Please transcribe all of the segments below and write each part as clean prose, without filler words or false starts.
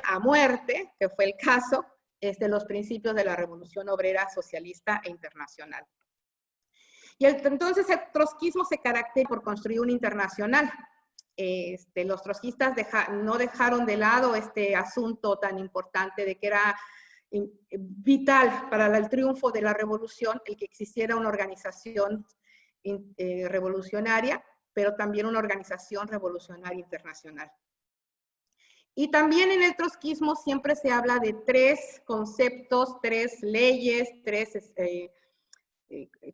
a muerte, que fue el caso, de los principios de la Revolución Obrera Socialista e Internacional. Y entonces el trotskismo se caracteriza por construir un internacional. Los trotskistas no dejaron de lado este asunto tan importante de que era vital para el triunfo de la revolución el que existiera una organización revolucionaria, pero también una organización revolucionaria internacional. Y también en el trotskismo siempre se habla de tres conceptos, tres leyes, tres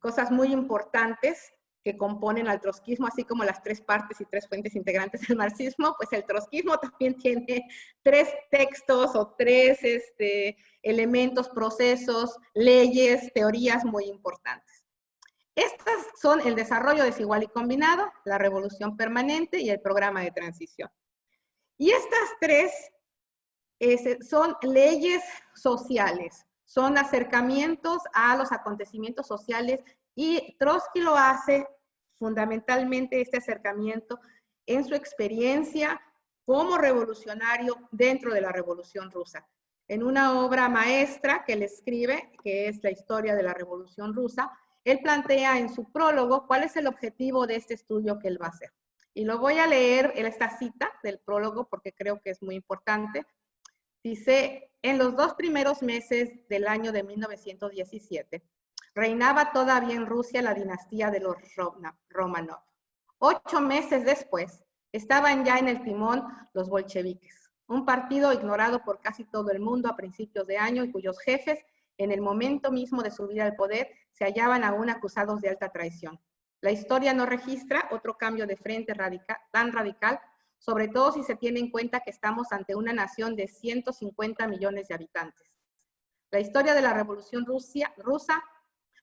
cosas muy importantes que componen al trotskismo, así como las tres partes y tres fuentes integrantes del marxismo. Pues el trotskismo también tiene tres textos o tres elementos, procesos, leyes, teorías muy importantes. Estas son el desarrollo desigual y combinado, la revolución permanente y el programa de transición. Y estas tres son leyes sociales, son acercamientos a los acontecimientos sociales, y Trotsky lo hace fundamentalmente este acercamiento en su experiencia como revolucionario dentro de la Revolución Rusa. En una obra maestra que él escribe, que es La historia de la Revolución Rusa, él plantea en su prólogo cuál es el objetivo de este estudio que él va a hacer. Y lo voy a leer en esta cita del prólogo porque creo que es muy importante. Dice, en los 2 primeros meses del año de 1917, reinaba todavía en Rusia la dinastía de los Romanov. 8 meses después, estaban ya en el timón los bolcheviques, un partido ignorado por casi todo el mundo a principios de año y cuyos jefes, en el momento mismo de subir al poder, se hallaban aún acusados de alta traición. La historia no registra otro cambio de frente tan radical, sobre todo si se tiene en cuenta que estamos ante una nación de 150 millones de habitantes. La historia de la Revolución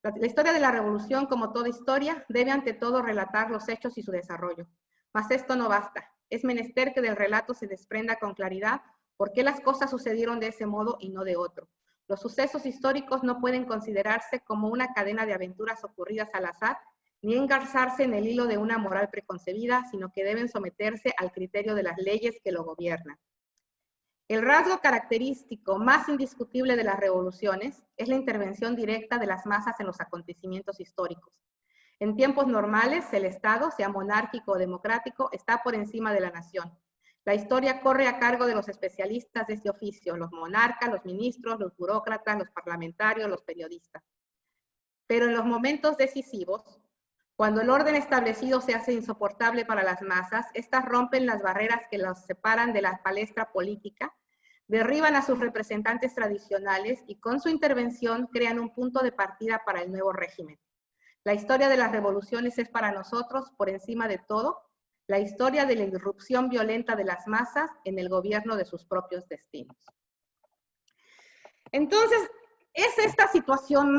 la historia de la Revolución, como toda historia, debe ante todo relatar los hechos y su desarrollo. Mas esto no basta. Es menester que del relato se desprenda con claridad por qué las cosas sucedieron de ese modo y no de otro. Los sucesos históricos no pueden considerarse como una cadena de aventuras ocurridas al azar, ni engarzarse en el hilo de una moral preconcebida, sino que deben someterse al criterio de las leyes que lo gobiernan. El rasgo característico más indiscutible de las revoluciones es la intervención directa de las masas en los acontecimientos históricos. En tiempos normales, el Estado, sea monárquico o democrático, está por encima de la nación. La historia corre a cargo de los especialistas de este oficio, los monarcas, los ministros, los burócratas, los parlamentarios, los periodistas. Pero en los momentos decisivos, cuando el orden establecido se hace insoportable para las masas, estas rompen las barreras que los separan de la palestra política, derriban a sus representantes tradicionales y con su intervención crean un punto de partida para el nuevo régimen. La historia de las revoluciones es para nosotros, por encima de todo, la historia de la irrupción violenta de las masas en el gobierno de sus propios destinos. Entonces, es esta situación,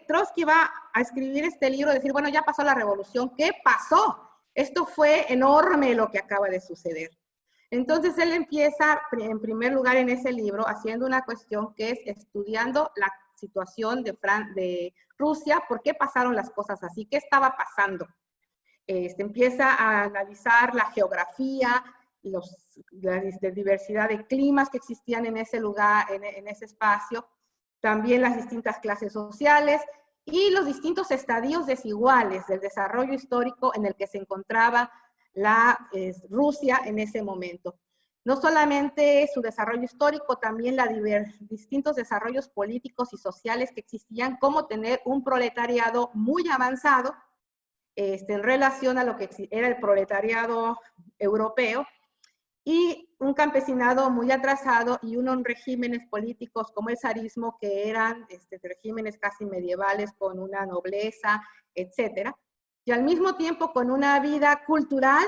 Trotsky va a escribir este libro, decir, bueno, ya pasó la revolución, ¿qué pasó? Esto fue enorme lo que acaba de suceder. Entonces él empieza, en primer lugar en ese libro, haciendo una cuestión que es estudiando la situación de Rusia, por qué pasaron las cosas así, qué estaba pasando. Empieza a analizar la geografía, la diversidad de climas que existían en ese lugar, en ese espacio, también las distintas clases sociales y los distintos estadios desiguales del desarrollo histórico en el que se encontraba Rusia en ese momento. No solamente su desarrollo histórico, también distintos desarrollos políticos y sociales que existían, como tener un proletariado muy avanzado en relación a lo que era el proletariado europeo, y un campesinado muy atrasado y unos regímenes políticos como el zarismo, que eran regímenes casi medievales con una nobleza, etcétera, y al mismo tiempo con una vida cultural,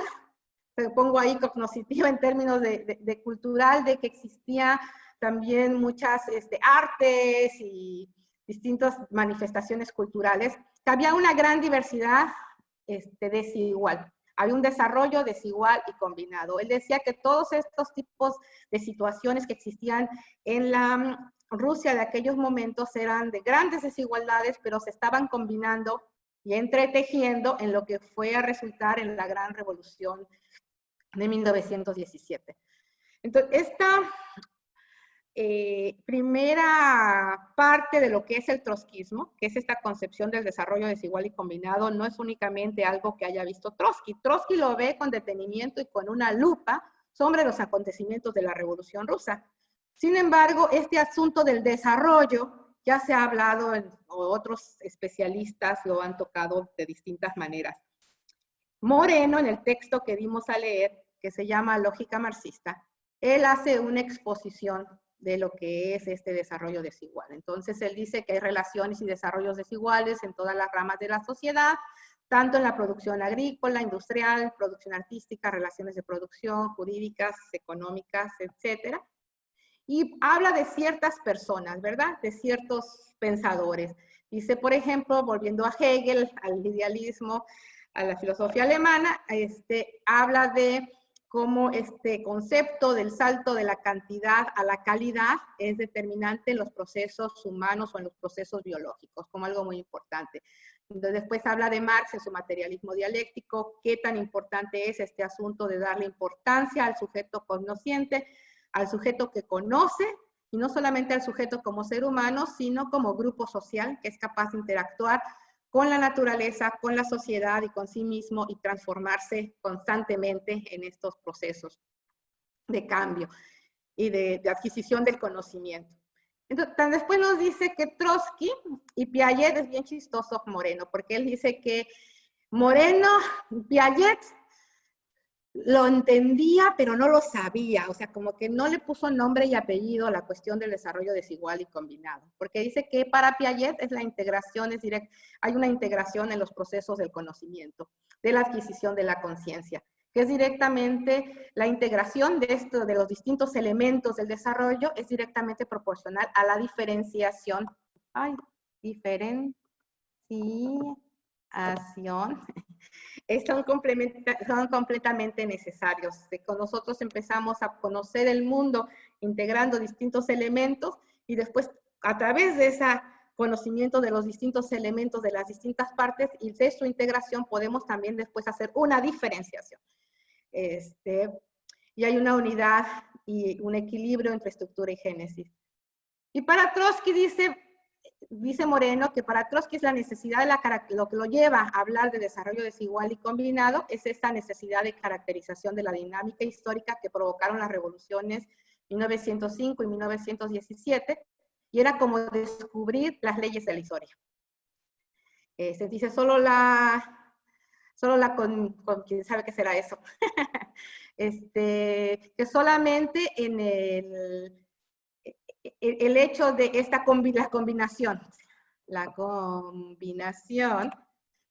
pongo ahí cognoscitiva en términos de cultural, de que existía también muchas artes y distintas manifestaciones culturales, que había una gran diversidad desigual. Había un desarrollo desigual y combinado. Él decía que todos estos tipos de situaciones que existían en la Rusia de aquellos momentos eran de grandes desigualdades, pero se estaban combinando y entretejiendo en lo que fue a resultar en la gran revolución de 1917. Entonces, esta primera parte de lo que es el trotskismo, que es esta concepción del desarrollo desigual y combinado, no es únicamente algo que haya visto Trotsky. Trotsky lo ve con detenimiento y con una lupa sobre los acontecimientos de la Revolución Rusa. Sin embargo, este asunto del desarrollo ya se ha hablado, otros especialistas lo han tocado de distintas maneras. Moreno, en el texto que dimos a leer, que se llama Lógica Marxista, él hace una exposición de lo que es este desarrollo desigual. Entonces, él dice que hay relaciones y desarrollos desiguales en todas las ramas de la sociedad, tanto en la producción agrícola, industrial, producción artística, relaciones de producción, jurídicas, económicas, etcétera. Y habla de ciertas personas, ¿verdad? De ciertos pensadores. Dice, por ejemplo, volviendo a Hegel, al idealismo, a la filosofía alemana, habla de cómo este concepto del salto de la cantidad a la calidad es determinante en los procesos humanos o en los procesos biológicos, como algo muy importante. Entonces, después habla de Marx en su materialismo dialéctico, qué tan importante es este asunto de darle importancia al sujeto cognosciente, al sujeto que conoce, y no solamente al sujeto como ser humano, sino como grupo social que es capaz de interactuar con la naturaleza, con la sociedad y con sí mismo y transformarse constantemente en estos procesos de cambio y de adquisición del conocimiento. Entonces, después nos dice que Trotsky y Piaget es bien chistoso Moreno, porque él dice que Moreno, Piaget lo entendía, pero no lo sabía, o sea, como que no le puso nombre y apellido a la cuestión del desarrollo desigual y combinado, porque dice que para Piaget es la integración, es directa, hay una integración en los procesos del conocimiento, de la adquisición de la conciencia, que es directamente la integración de esto, de los distintos elementos del desarrollo, es directamente proporcional a la diferenciación, diferenciación, son completamente necesarios. Nosotros empezamos a conocer el mundo integrando distintos elementos y después a través de ese conocimiento de los distintos elementos de las distintas partes y de su integración podemos también después hacer una diferenciación. Y hay una unidad y un equilibrio entre estructura y génesis. Y para Trotsky dice Moreno que para Trotsky es la necesidad de lo que lo lleva a hablar de desarrollo desigual y combinado, es esta necesidad de caracterización de la dinámica histórica que provocaron las revoluciones 1905 y 1917, y era como descubrir las leyes de la historia. Se dice quién sabe qué será eso, que solamente en el hecho de esta combinación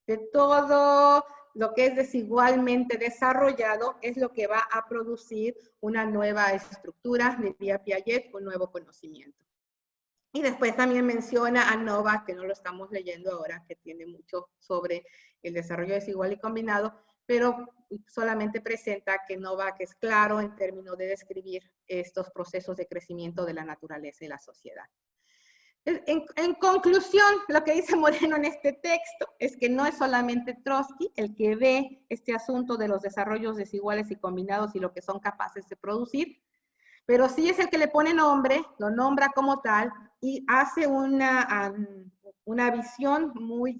de todo lo que es desigualmente desarrollado es lo que va a producir una nueva estructura, diría Piaget, un nuevo conocimiento. Y después también menciona a Novak, que no lo estamos leyendo ahora, que tiene mucho sobre el desarrollo desigual y combinado, pero solamente presenta que Novak es claro en términos de describir estos procesos de crecimiento de la naturaleza y la sociedad. En conclusión, lo que dice Moreno en este texto es que no es solamente Trotsky el que ve este asunto de los desarrollos desiguales y combinados y lo que son capaces de producir, pero sí es el que le pone nombre, lo nombra como tal y hace una visión muy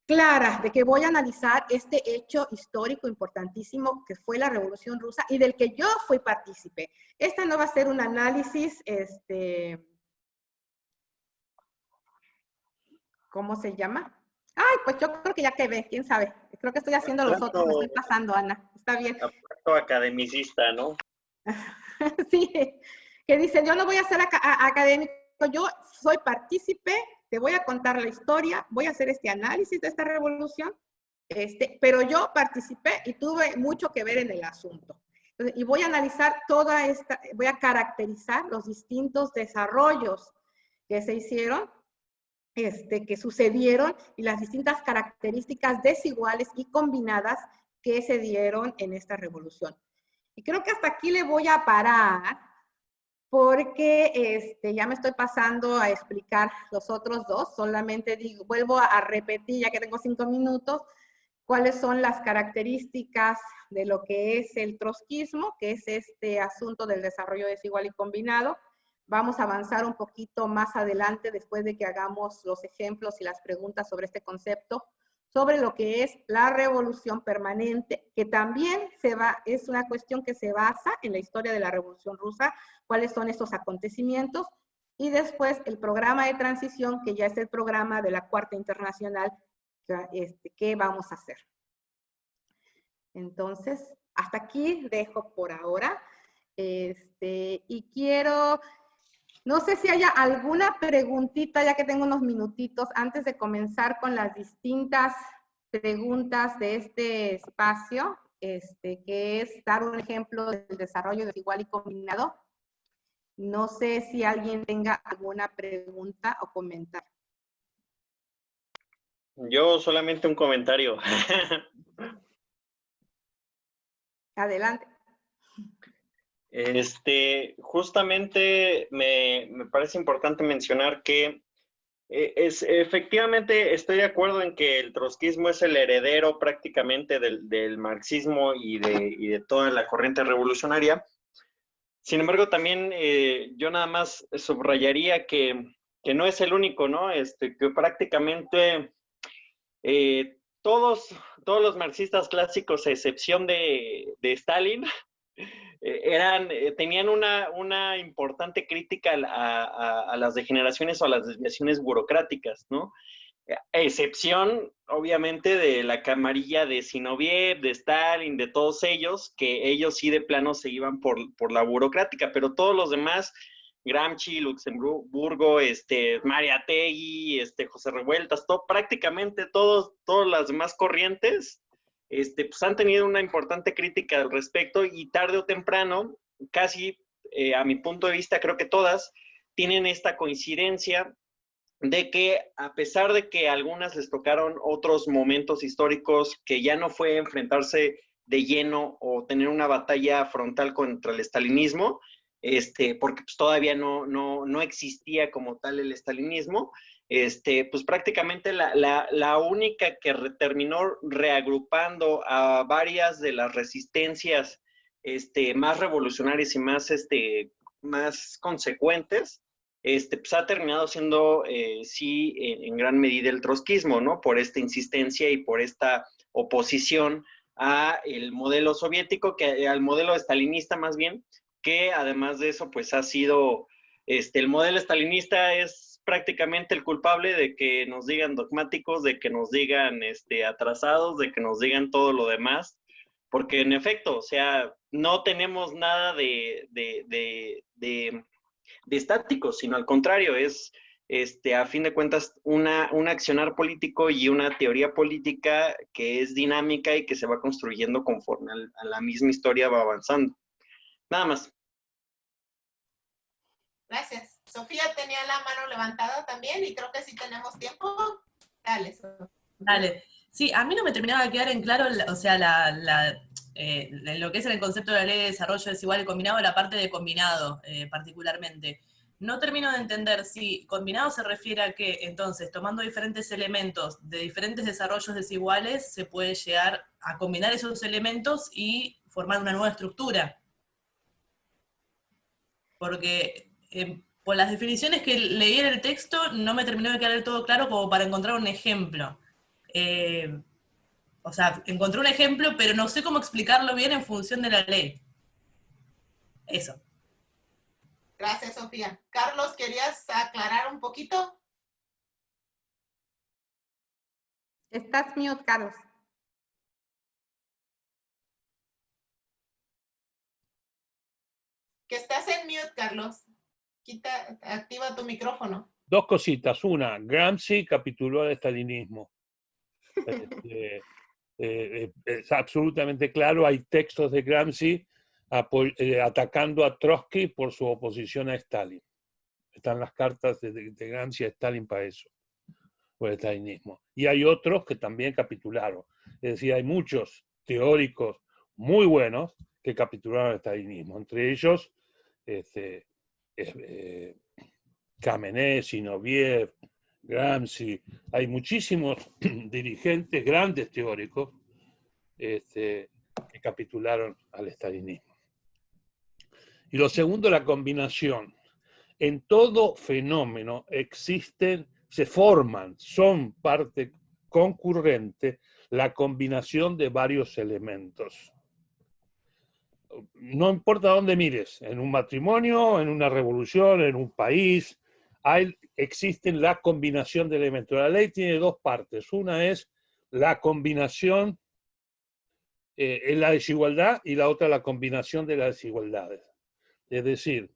clara de que voy a analizar este hecho histórico importantísimo que fue la Revolución Rusa y del que yo fui partícipe. Esta no va a ser un análisis, ¿cómo se llama? Ay, pues yo creo que ya quedé, quién sabe. Creo que estoy haciendo los otros, me estoy pasando, Ana. Está bien. Aparato academicista, ¿no? Sí, que dice, yo no voy a ser académico, yo soy partícipe, te voy a contar la historia, voy a hacer este análisis de esta revolución, pero yo participé y tuve mucho que ver en el asunto. Entonces, y voy a analizar voy a caracterizar los distintos desarrollos que se hicieron, que sucedieron y las distintas características desiguales y combinadas que se dieron en esta revolución. Y creo que hasta aquí le voy a parar porque ya me estoy pasando a explicar los otros dos. Solamente vuelvo a repetir, ya que tengo 5 minutos, cuáles son las características de lo que es el trotskismo, que es este asunto del desarrollo desigual y combinado. Vamos a avanzar un poquito más adelante después de que hagamos los ejemplos y las preguntas sobre este concepto, sobre lo que es la revolución permanente, que también es una cuestión que se basa en la historia de la Revolución Rusa, cuáles son estos acontecimientos, y después el programa de transición, que ya es el programa de la Cuarta Internacional, ¿qué vamos a hacer? Entonces, hasta aquí dejo por ahora. Y quiero, no sé si haya alguna preguntita, ya que tengo unos minutitos, antes de comenzar con las distintas preguntas de este espacio, que es dar un ejemplo del desarrollo desigual y combinado. No sé si alguien tenga alguna pregunta o comentario. Yo solamente un comentario. Adelante. Justamente me parece importante mencionar que efectivamente estoy de acuerdo en que el trotskismo es el heredero prácticamente del marxismo y de toda la corriente revolucionaria. Sin embargo, también yo nada más subrayaría que no es el único, ¿no? Que prácticamente todos los marxistas clásicos, a excepción de Stalin, tenían una importante crítica a las degeneraciones o a las desviaciones burocráticas, ¿no? A excepción, obviamente, de la camarilla de Zinoviev, de Stalin, de todos ellos, que ellos sí de plano se iban por la burocrática, pero todos los demás, Gramsci, Luxemburgo, Mariátegui, José Revueltas, prácticamente todas las demás corrientes, pues han tenido una importante crítica al respecto y tarde o temprano, casi a mi punto de vista, creo que todas tienen esta coincidencia de que a pesar de que a algunas les tocaron otros momentos históricos que ya no fue enfrentarse de lleno o tener una batalla frontal contra el estalinismo, porque pues todavía no existía como tal el estalinismo, pues prácticamente la única que terminó reagrupando a varias de las resistencias más revolucionarias y más consecuentes, pues ha terminado siendo, sí, en gran medida el trotskismo, ¿no? Por esta insistencia y por esta oposición al modelo soviético, al modelo estalinista más bien, que además de eso, pues ha sido, el modelo estalinista es prácticamente el culpable de que nos digan dogmáticos, de que nos digan atrasados, de que nos digan todo lo demás, porque en efecto, o sea, no tenemos nada de estáticos, sino al contrario, es a fin de cuentas un accionar político y una teoría política que es dinámica y que se va construyendo conforme a la misma historia va avanzando. Nada más. Gracias. Sofía tenía la mano levantada también y creo que sí tenemos tiempo. Dale, Sofía. Dale. Sí, a mí no me terminaba de quedar en claro, o sea, lo que es el concepto de la ley de desarrollo desigual y combinado, la parte de combinado particularmente. No termino de entender si combinado se refiere a que, entonces, tomando diferentes elementos de diferentes desarrollos desiguales, se puede llegar a combinar esos elementos y formar una nueva estructura. Porque por las definiciones que leí en el texto, no me terminó de quedar del todo claro como para encontrar un ejemplo. O sea, encontré un ejemplo, pero no sé cómo explicarlo bien en función de la ley. Eso. Gracias, Sofía. Carlos, ¿querías aclarar un poquito? Estás mute, Carlos. Que estás en mute, Carlos. Activa tu micrófono. Dos cositas. Una, Gramsci capituló al estalinismo. Es absolutamente claro, hay textos de Gramsci atacando a Trotsky por su oposición a Stalin. Están las cartas de Gramsci a Stalin para eso, por el estalinismo. Y hay otros que también capitularon. Es decir, hay muchos teóricos muy buenos que capitularon al estalinismo. Entre ellos, Kamenev, Zinoviev, Gramsci, hay muchísimos dirigentes, grandes teóricos, que capitularon al estalinismo. Y lo segundo, la combinación. En todo fenómeno existen, se forman, son parte concurrente la combinación de varios elementos. No importa dónde mires, en un matrimonio, en una revolución, en un país, existen la combinación de elementos. La ley tiene dos partes. Una es la combinación en la desigualdad y la otra la combinación de las desigualdades. Es decir,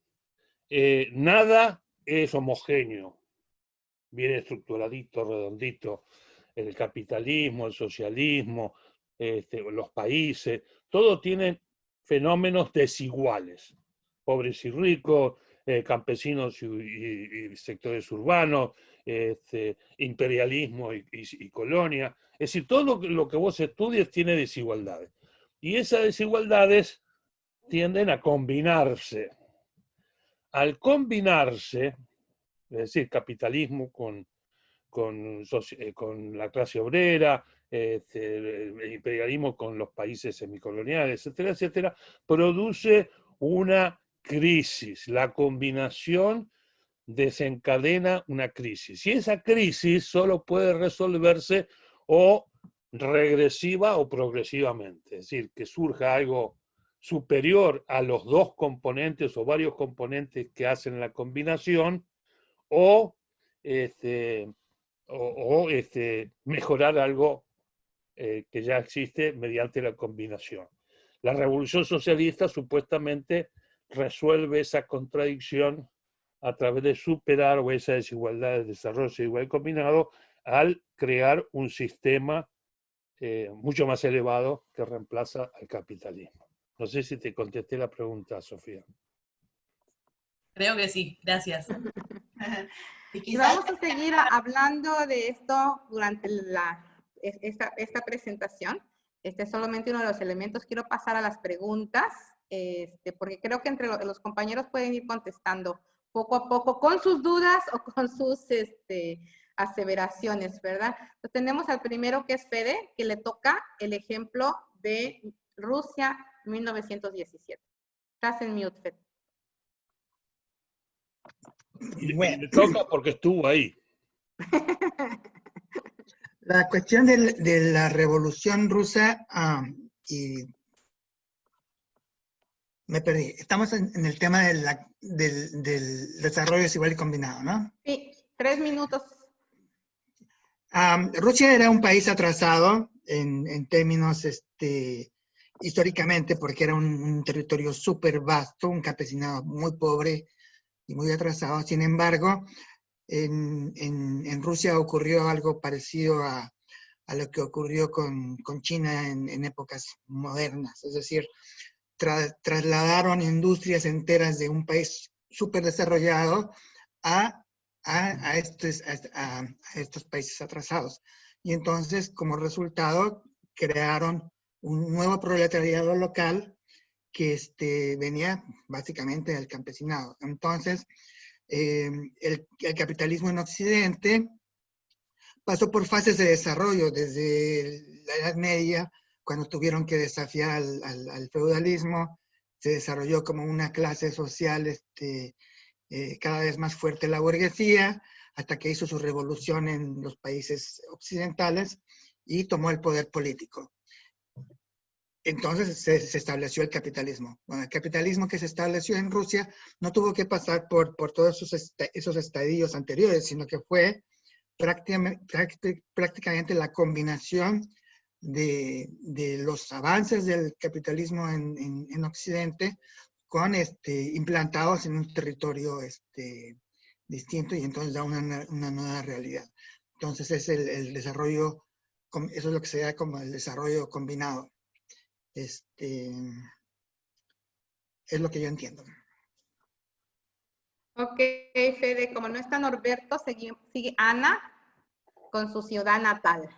nada es homogéneo, bien estructuradito, redondito. El capitalismo, el socialismo, los países, todo tienen fenómenos desiguales. Pobres y ricos, campesinos y sectores urbanos, imperialismo y colonia. Es decir, todo lo que vos estudies tiene desigualdades. Y esas desigualdades tienden a combinarse. Al combinarse, es decir, capitalismo con la clase obrera, el imperialismo con los países semicoloniales, etcétera, etcétera, produce una crisis. La combinación desencadena una crisis. Y esa crisis solo puede resolverse o regresiva o progresivamente. Es decir, que surja algo superior a los dos componentes o varios componentes que hacen la combinación, o mejorar algo que ya existe mediante la combinación. La revolución socialista supuestamente resuelve esa contradicción a través de superar o esa desigualdad de desarrollo igual combinado al crear un sistema mucho más elevado que reemplaza al capitalismo. No sé si te contesté la pregunta, Sofía. Creo que sí, gracias. Y vamos a seguir hablando de esto durante esta presentación. Este es solamente uno de los elementos. Quiero pasar a las preguntas, porque creo que entre los compañeros pueden ir contestando poco a poco con sus dudas o con sus aseveraciones, ¿verdad? Entonces, tenemos al primero, que es Fede, que le toca el ejemplo de Rusia 1917. Estás en mute, Fede. Bueno, le toca porque estuvo ahí. La cuestión de la revolución rusa, y me perdí. Estamos en el tema del desarrollo desigual y combinado, ¿no? Sí, 3 minutos. Rusia era un país atrasado en términos históricamente, porque era un territorio súper vasto, un campesinado muy pobre y muy atrasado. Sin embargo, en Rusia ocurrió algo parecido a lo que ocurrió con China en épocas modernas. Es decir, trasladaron industrias enteras de un país súper desarrollado a estos países atrasados. Y entonces, como resultado, crearon un nuevo proletariado local que venía básicamente del campesinado. Entonces, el capitalismo en Occidente pasó por fases de desarrollo desde la Edad Media, cuando tuvieron que desafiar al feudalismo. Se desarrolló como una clase social cada vez más fuerte, la burguesía, hasta que hizo su revolución en los países occidentales y tomó el poder político. Entonces se estableció el capitalismo. Bueno, el capitalismo que se estableció en Rusia no tuvo que pasar por todos esos estadios anteriores, sino que fue prácticamente la combinación de los avances del capitalismo en Occidente con implantados en un territorio distinto, y entonces da una nueva realidad. Entonces es el desarrollo, eso es lo que se da como el desarrollo combinado. Es lo que yo entiendo. Ok, Fede, como no está Norberto, sigue Ana con su ciudad natal.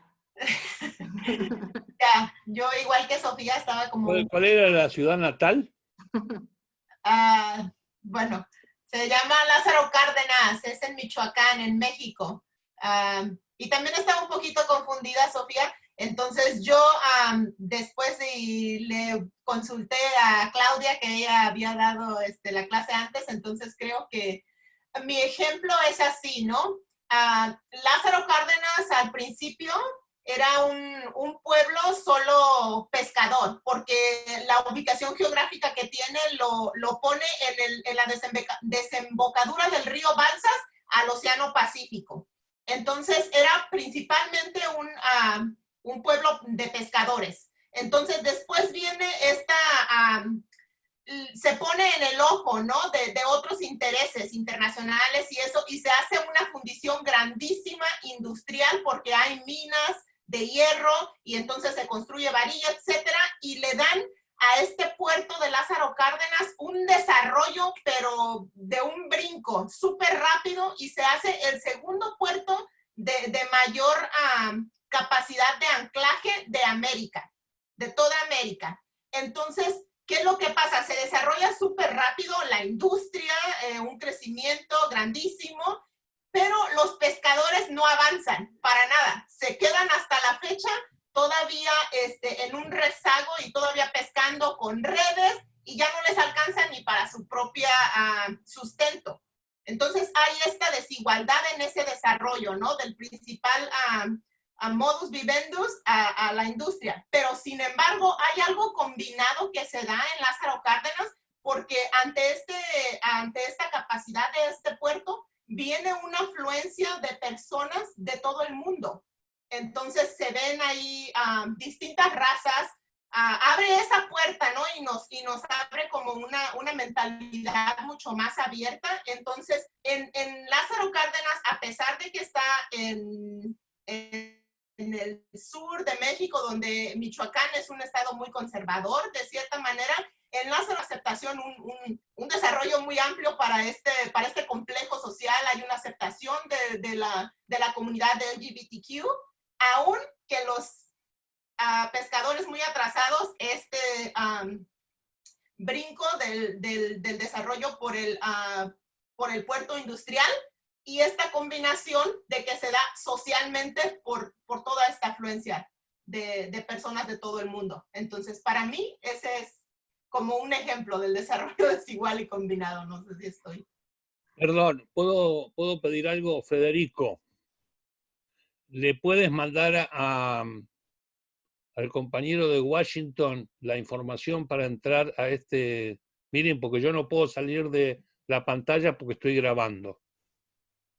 Ya, yo igual que Sofía estaba como... ¿Cuál era la ciudad natal? Bueno, se llama Lázaro Cárdenas, es en Michoacán, en México. Y también estaba un poquito confundida, Sofía. Entonces yo después le consulté a Claudia, que ella había dado la clase antes, entonces creo que mi ejemplo es así, ¿no? Lázaro Cárdenas al principio era un pueblo solo pescador, porque la ubicación geográfica que tiene lo pone en la desembocadura del río Balsas al Océano Pacífico. Entonces era principalmente un pueblo de pescadores. Entonces después viene se pone en el ojo, ¿no? De otros intereses internacionales y eso, y se hace una fundición grandísima industrial porque hay minas de hierro y entonces se construye varilla, etcétera, y le dan a este puerto de Lázaro Cárdenas un desarrollo, pero de un brinco súper rápido, y se hace el segundo puerto de mayor capacidad de anclaje de América, de toda América. Entonces, ¿qué es lo que pasa? Se desarrolla súper rápido la industria, un crecimiento grandísimo, pero los pescadores no avanzan para nada. Se quedan hasta la fecha todavía en un rezago y todavía pescando con redes y ya no les alcanza ni para su propia sustento. Entonces hay esta desigualdad en ese desarrollo, ¿no? Del principal modus vivendus a la industria. Pero sin embargo hay algo combinado que se da en Lázaro Cárdenas, porque ante esta capacidad de este puerto viene una afluencia de personas de todo el mundo. Entonces se ven ahí distintas razas. Abre esa puerta, ¿no? Y nos abre como una mentalidad mucho más abierta. Entonces, en Lázaro Cárdenas, a pesar de que está en el sur de México, donde Michoacán es un estado muy conservador, de cierta manera, en Lázaro aceptación, un desarrollo muy amplio para este complejo social. Hay una aceptación de la comunidad de LGBTQ, aún que los pescadores muy atrasados, brinco del desarrollo por el puerto industrial, y esta combinación de que se da socialmente por toda esta afluencia de personas de todo el mundo. Entonces, para mí, ese es como un ejemplo del desarrollo desigual y combinado. No sé si estoy... Perdón, ¿puedo pedir algo, Federico? ¿Le puedes mandar al compañero de Washington la información para entrar a este? Miren, porque yo no puedo salir de la pantalla porque estoy grabando.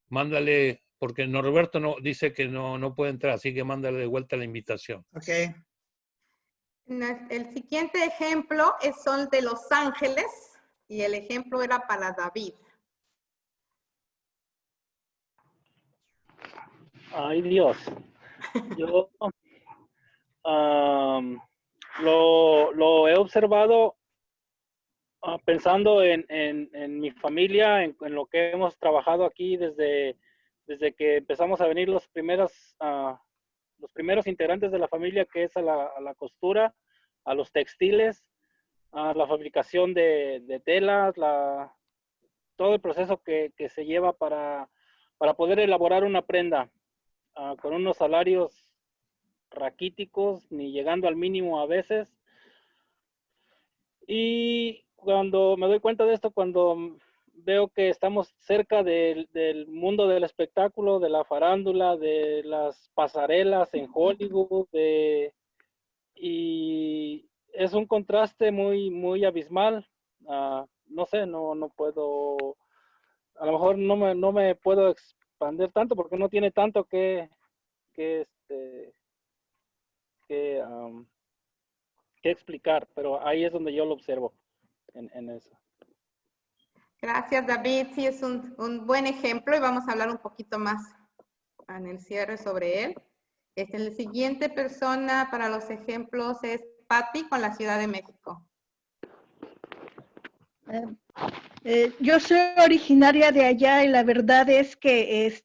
Mándale, porque Norberto dice que no puede entrar, así que mándale de vuelta la invitación. Ok. El siguiente ejemplo son de Los Ángeles, y el ejemplo era para David. Ay, Dios. Yo lo he observado pensando en mi familia, en lo que hemos trabajado aquí desde que empezamos a venir los primeros integrantes de la familia, que es a la costura, a los textiles, a la fabricación de telas, todo el proceso que se lleva para poder elaborar una prenda con unos salarios raquíticos, ni llegando al mínimo a veces. Y cuando me doy cuenta de esto, cuando veo que estamos cerca del mundo del espectáculo, de la farándula, de las pasarelas en Hollywood, y es un contraste muy, muy abismal. No sé, no puedo, a lo mejor no me puedo expandir tanto porque no tiene tanto que explicar, pero ahí es donde yo lo observo en eso. Gracias, David. Sí, es un buen ejemplo, y vamos a hablar un poquito más en el cierre sobre él. La siguiente persona para los ejemplos es Patti, con la Ciudad de México. Yo soy originaria de allá, y la verdad es que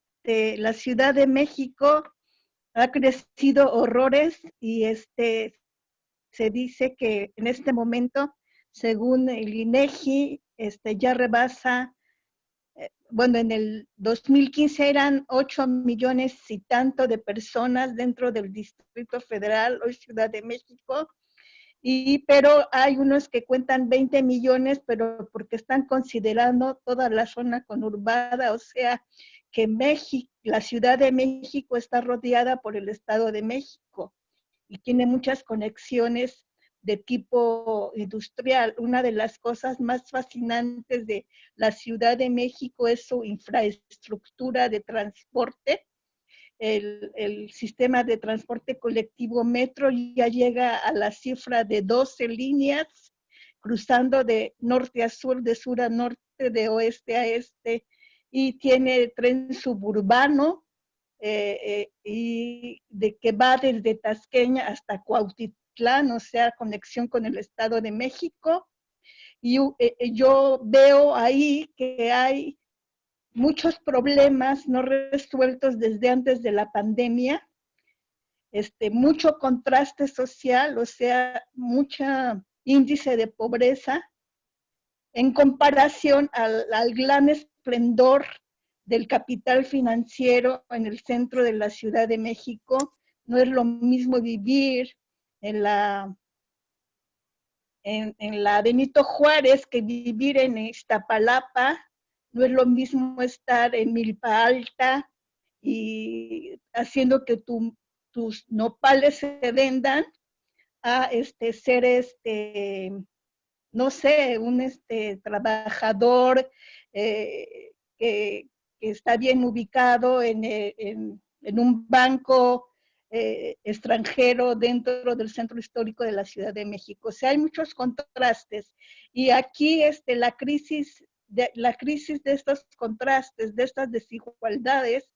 la Ciudad de México ha crecido horrores, y se dice que en este momento, según el INEGI, ya rebasa bueno, en el 2015 eran 8 millones y tanto de personas dentro del Distrito Federal, hoy Ciudad de México, pero hay unos que cuentan 20 millones, pero porque están considerando toda la zona conurbada, o sea, que México, la Ciudad de México está rodeada por el Estado de México y tiene muchas conexiones de tipo industrial. Una de las cosas más fascinantes de la Ciudad de México es su infraestructura de transporte. El sistema de transporte colectivo metro ya llega a la cifra de 12 líneas, cruzando de norte a sur, de sur a norte, de oeste a este, y tiene tren suburbano, y de que va desde Tasqueña hasta Cuautitlán, o sea, conexión con el Estado de México. Y yo veo ahí que hay muchos problemas no resueltos desde antes de la pandemia, mucho contraste social, o sea, mucho índice de pobreza, en comparación al gran esplendor del capital financiero en el centro de la Ciudad de México. No es lo mismo vivir en la Benito Juárez que vivir en Iztapalapa. No es lo mismo estar en Milpa Alta y haciendo que tus nopales se vendan a ser no sé, un trabajador que está bien ubicado en un banco extranjero dentro del centro histórico de la Ciudad de México. O sea, hay muchos contrastes. Y aquí la crisis de estos contrastes, de estas desigualdades,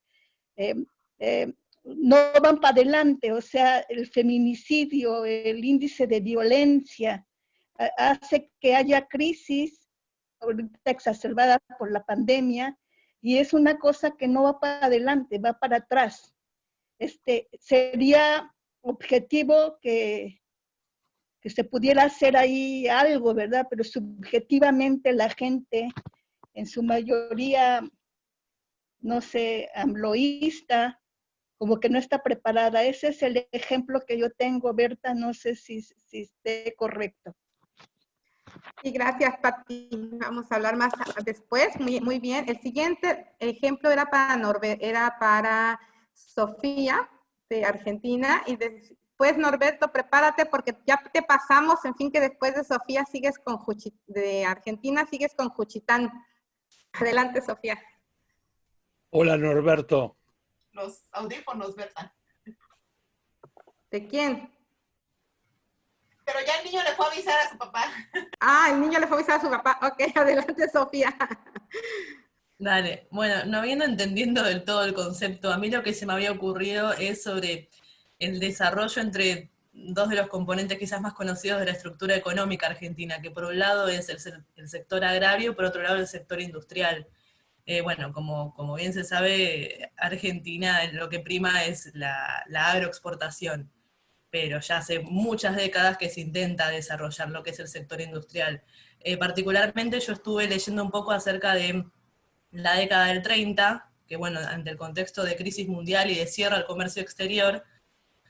no van para adelante. O sea, el feminicidio, el índice de violencia, hace que haya crisis, ahorita exacerbada por la pandemia, y es una cosa que no va para adelante, va para atrás. Sería objetivo que se pudiera hacer ahí algo, ¿verdad? Pero subjetivamente la gente, en su mayoría, no sé, amloísta, como que no está preparada. Ese es el ejemplo que yo tengo, Berta, no sé si esté correcto. Sí, gracias, Pati. Vamos a hablar más después. Muy bien. El siguiente ejemplo era para Sofía, de Argentina. Y después, Norberto, prepárate porque ya te pasamos. En fin, que después de Sofía de Argentina sigues con Juchitán. Adelante, Sofía. Hola, Norberto. Los audífonos, ¿verdad? ¿De quién? Pero ya el niño le fue a avisar a su papá. Ah, el niño le fue a avisar a su papá. Ok, adelante, Sofía. Dale, bueno, no habiendo entendiendo del todo el concepto, a mí lo que se me había ocurrido es sobre el desarrollo entre dos de los componentes quizás más conocidos de la estructura económica argentina, que por un lado es el sector agrario, por otro lado el sector industrial. Bueno, como bien se sabe, Argentina lo que prima es la agroexportación, pero ya hace muchas décadas que se intenta desarrollar lo que es el sector industrial. Particularmente yo estuve leyendo un poco acerca de la década del 30, que bueno, ante el contexto de crisis mundial y de cierre al comercio exterior,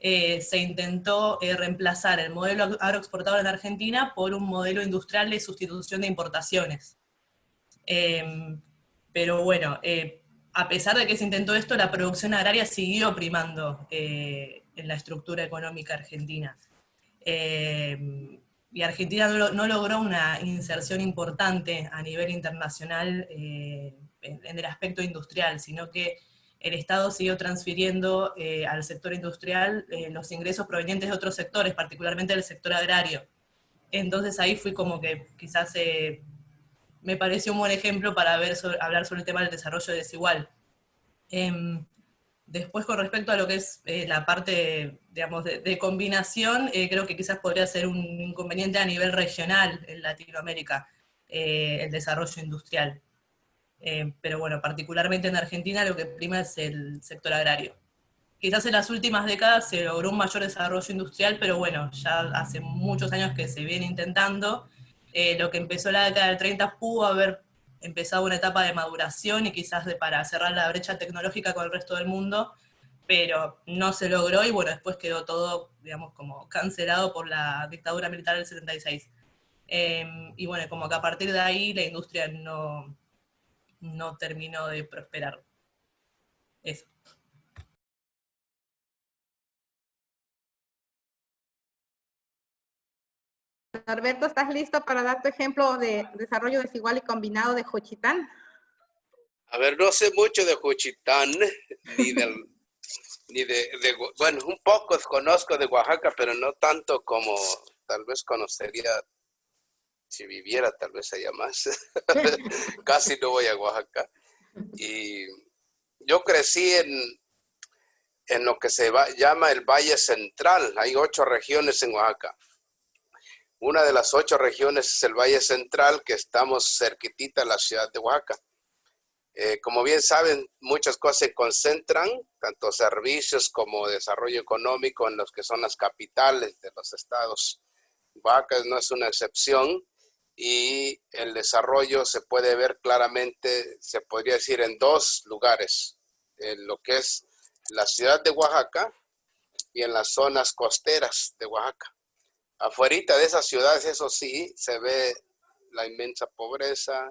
se intentó reemplazar el modelo agroexportador en Argentina por un modelo industrial de sustitución de importaciones. Pero bueno, a pesar de que se intentó esto, la producción agraria siguió primando en la estructura económica argentina. Y Argentina no logró una inserción importante a nivel internacional en el aspecto industrial, sino que el Estado siguió transfiriendo al sector industrial los ingresos provenientes de otros sectores, particularmente del sector agrario. Entonces ahí fui como que quizás me pareció un buen ejemplo para hablar sobre el tema del desarrollo desigual. Después, con respecto a lo que es la parte, digamos, de combinación, creo que quizás podría ser un inconveniente a nivel regional en Latinoamérica, el desarrollo industrial. Pero bueno, particularmente en Argentina lo que prima es el sector agrario. Quizás en las últimas décadas se logró un mayor desarrollo industrial, pero bueno, ya hace muchos años que se viene intentando. Lo que empezó en la década del 30 pudo haber empezaba una etapa de maduración y quizás para cerrar la brecha tecnológica con el resto del mundo, pero no se logró y bueno, después quedó todo, digamos, como cancelado por la dictadura militar del 76. Y bueno, como que a partir de ahí la industria no terminó de prosperar. Eso. Norberto, ¿estás listo para dar tu ejemplo de desarrollo desigual y combinado de Juchitán? A ver, no sé mucho de Juchitán, bueno, un poco conozco de Oaxaca, pero no tanto como tal vez conocería si viviera tal vez allá más. Casi no voy a Oaxaca. Y yo crecí en lo que se llama el Valle Central. Hay 8 regiones en Oaxaca. Una de las 8 regiones es el Valle Central, que estamos cerquitita de la ciudad de Oaxaca. Como bien saben, muchas cosas se concentran, tanto servicios como desarrollo económico en los que son las capitales de los estados. Oaxaca no es una excepción y el desarrollo se puede ver claramente, se podría decir, en 2 lugares, en lo que es la ciudad de Oaxaca y en las zonas costeras de Oaxaca. Afuerita de esas ciudades, eso sí, se ve la inmensa pobreza,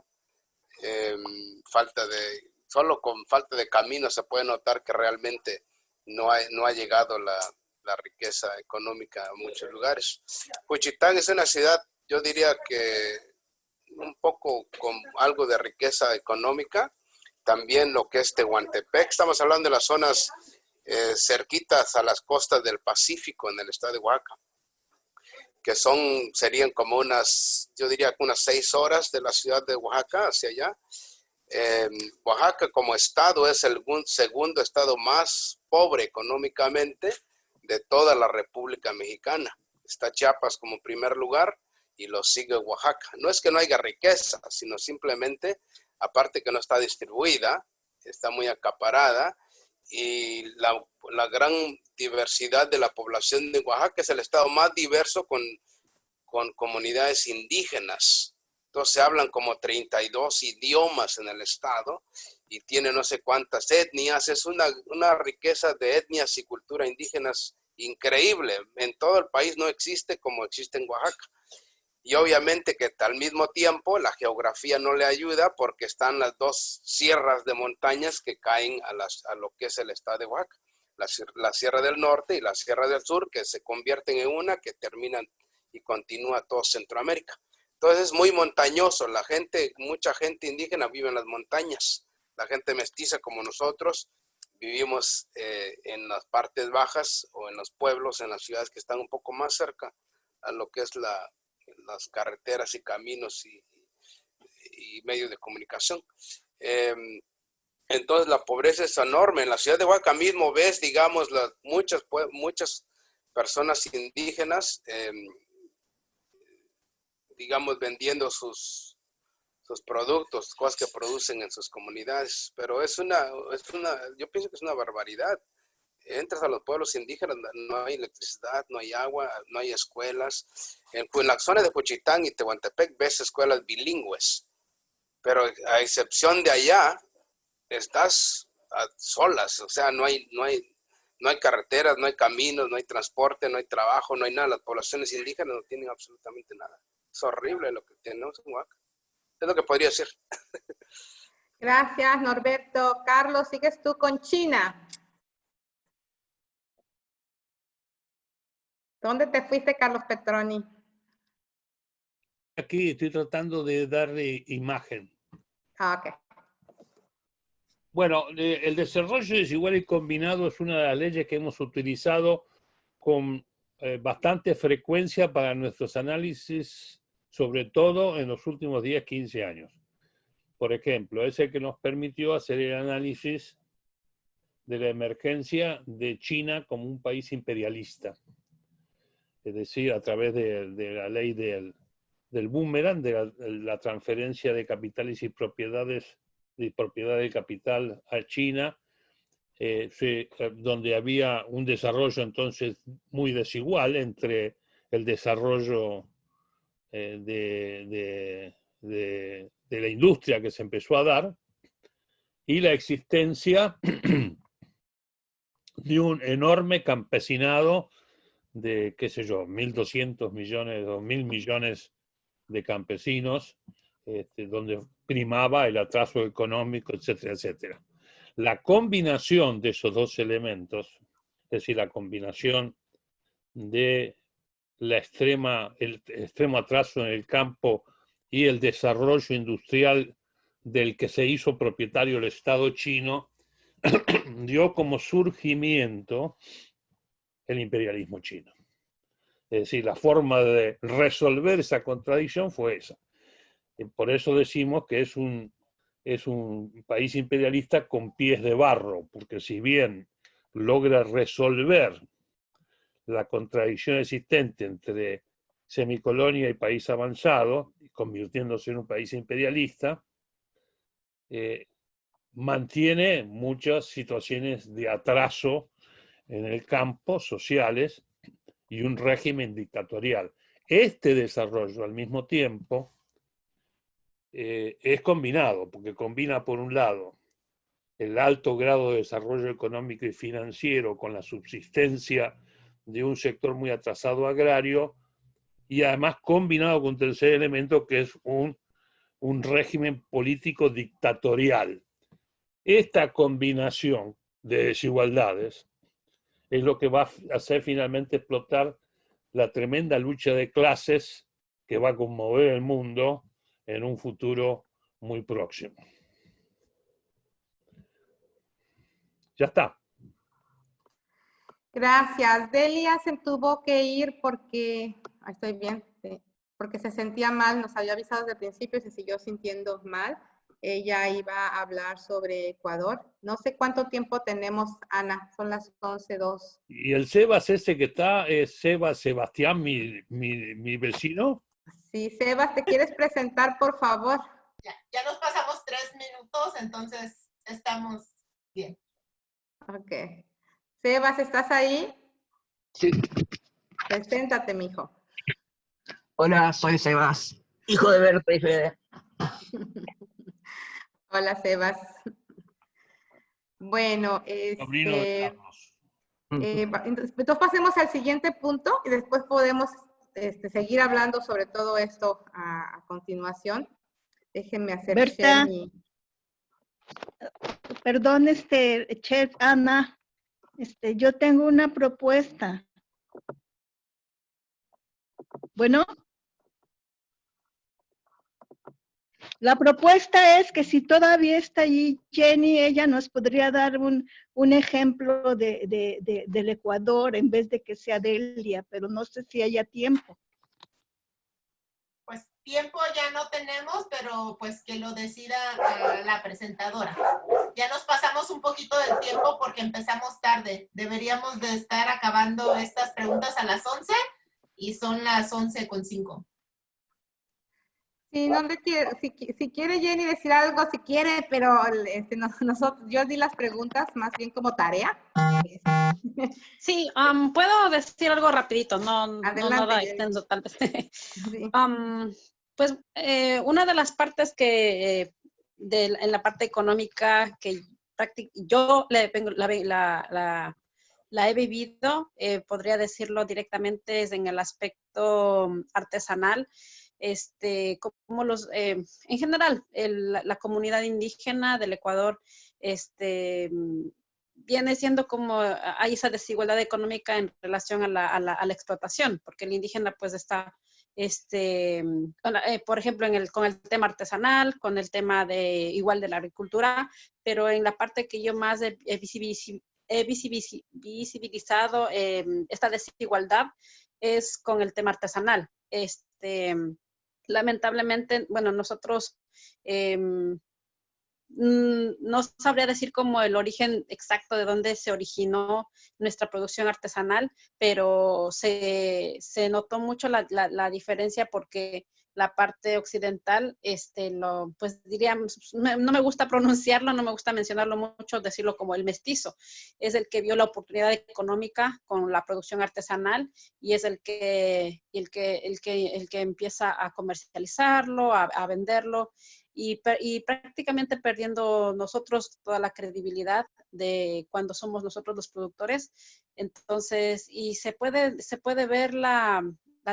solo con falta de camino se puede notar que realmente no ha llegado la riqueza económica a muchos lugares. Juchitán es una ciudad, yo diría que un poco con algo de riqueza económica, también lo que es Tehuantepec, estamos hablando de las zonas cerquitas a las costas del Pacífico en el estado de Oaxaca, que serían como yo diría que unas 6 horas de la ciudad de Oaxaca hacia allá. Oaxaca como estado es el segundo estado más pobre económicamente de toda la República Mexicana. Está Chiapas como primer lugar y lo sigue Oaxaca. No es que no haya riqueza, sino simplemente, aparte que no está distribuida, está muy acaparada, y la gran diversidad de la población de Oaxaca es el estado más diverso con comunidades indígenas. Entonces hablan como 32 idiomas en el estado y tiene no sé cuántas etnias. Es una riqueza de etnias y cultura indígenas increíble. En todo el país no existe como existe en Oaxaca. Y obviamente que al mismo tiempo la geografía no le ayuda porque están las 2 sierras de montañas que caen a lo que es el estado de Oaxaca. La Sierra del Norte y la Sierra del Sur, que se convierten en una que terminan y continúa todo Centroamérica. Entonces es muy montañoso. Mucha gente indígena vive en las montañas. La gente mestiza como nosotros vivimos en las partes bajas o en los pueblos, en las ciudades que están un poco más cerca a lo que es las carreteras y caminos y medios de comunicación. Entonces la pobreza es enorme. En la ciudad de Oaxaca mismo ves, digamos, muchas personas indígenas, digamos, vendiendo sus productos, cosas que producen en sus comunidades. Pero yo pienso que es una barbaridad. Entras a los pueblos indígenas, no hay electricidad, no hay agua, no hay escuelas. En la zona de Juchitán y Tehuantepec ves escuelas bilingües, pero a excepción de allá, estás solas, o sea, no hay carreteras, no hay caminos, no hay transporte, no hay trabajo, no hay nada. Las poblaciones indígenas no tienen absolutamente nada. Es horrible lo que tenemos en Oaxaca. Es lo que podría decir. Gracias, Norberto. Carlos, sigues tú con China. ¿Dónde te fuiste, Carlos Petroni? Aquí estoy tratando de darle imagen. Ok. Bueno, el desarrollo desigual y combinado es una de las leyes que hemos utilizado con bastante frecuencia para nuestros análisis, sobre todo en los últimos 10, 15 años. Por ejemplo, es el que nos permitió hacer el análisis de la emergencia de China como un país imperialista. Es decir, a través de la ley del boomerang, de la transferencia de capitales y propiedades, de propiedad del capital a China, donde había un desarrollo entonces muy desigual entre el desarrollo de de la industria que se empezó a dar y la existencia de un enorme campesinado de, qué sé yo, 1.200 millones, 2.000 millones de campesinos, donde primaba el atraso económico, etcétera, etcétera. La combinación de esos dos elementos, es decir, la combinación de el extremo atraso en el campo y el desarrollo industrial del que se hizo propietario el Estado chino, dio como surgimiento el imperialismo chino. Es decir, la forma de resolver esa contradicción fue esa. Por eso decimos que es un país imperialista con pies de barro, porque si bien logra resolver la contradicción existente entre semicolonia y país avanzado, convirtiéndose en un país imperialista, mantiene muchas situaciones de atraso en el campo, sociales, y un régimen dictatorial. Este desarrollo, al mismo tiempo, es combinado, porque combina, por un lado, el alto grado de desarrollo económico y financiero con la subsistencia de un sector muy atrasado agrario, y además combinado con un tercer elemento que es un régimen político dictatorial. Esta combinación de desigualdades es lo que va a hacer finalmente explotar la tremenda lucha de clases que va a conmover el mundo en un futuro muy próximo. Ya está. Gracias. Delia se tuvo que ir porque, estoy bien, sí, porque se sentía mal, nos había avisado desde el principio y se siguió sintiendo mal. Ella iba a hablar sobre Ecuador. No sé cuánto tiempo tenemos, Ana, son las 11:02. ¿Y el Sebas ese que está, es Sebastián, mi vecino? Sí, Sebas, ¿te quieres presentar, por favor? Ya nos pasamos 3 minutos, entonces estamos bien. Ok. Sebas, ¿estás ahí? Sí. Preséntate, mijo. Hola, soy Sebas, hijo de Berta y Fede. Hola, Sebas. Bueno, Sobrino de Carlos. entonces pasemos al siguiente punto y después podemos seguir hablando sobre todo esto a continuación. Déjenme hacer Berta, share perdón, Chef Ana, yo tengo una propuesta. Bueno, la propuesta es que si todavía está allí Jenny, ella nos podría dar un ejemplo del Ecuador en vez de que sea Delia, pero no sé si haya tiempo. Pues tiempo ya no tenemos, pero pues que lo decida la presentadora. Ya nos pasamos un poquito del tiempo porque empezamos tarde. Deberíamos de estar acabando estas preguntas a las 11 y son las 11:05. Sí, si quiere Jenny decir algo, si quiere, pero yo di las preguntas más bien como tarea. Sí, puedo decir algo rapidito, no nada extenso tal vez. Sí. Pues una de las partes que en la parte económica que yo la he vivido, podría decirlo directamente, es en el aspecto artesanal. Como en general, la comunidad indígena del Ecuador, viene siendo como hay esa desigualdad económica en relación a la explotación, porque el indígena pues está, por ejemplo, con el tema artesanal, con el tema igual de la agricultura, pero en la parte que yo más he visibilizado esta desigualdad es con el tema artesanal. Lamentablemente, bueno, nosotros no sabría decir como el origen exacto de dónde se originó nuestra producción artesanal, pero se notó mucho la diferencia porque la parte occidental, pues diríamos, no me gusta pronunciarlo, no me gusta mencionarlo mucho, decirlo como el mestizo. Es el que vio la oportunidad económica con la producción artesanal y es el que empieza a comercializarlo, a venderlo y prácticamente perdiendo nosotros toda la credibilidad de cuando somos nosotros los productores. Entonces, y se puede ver la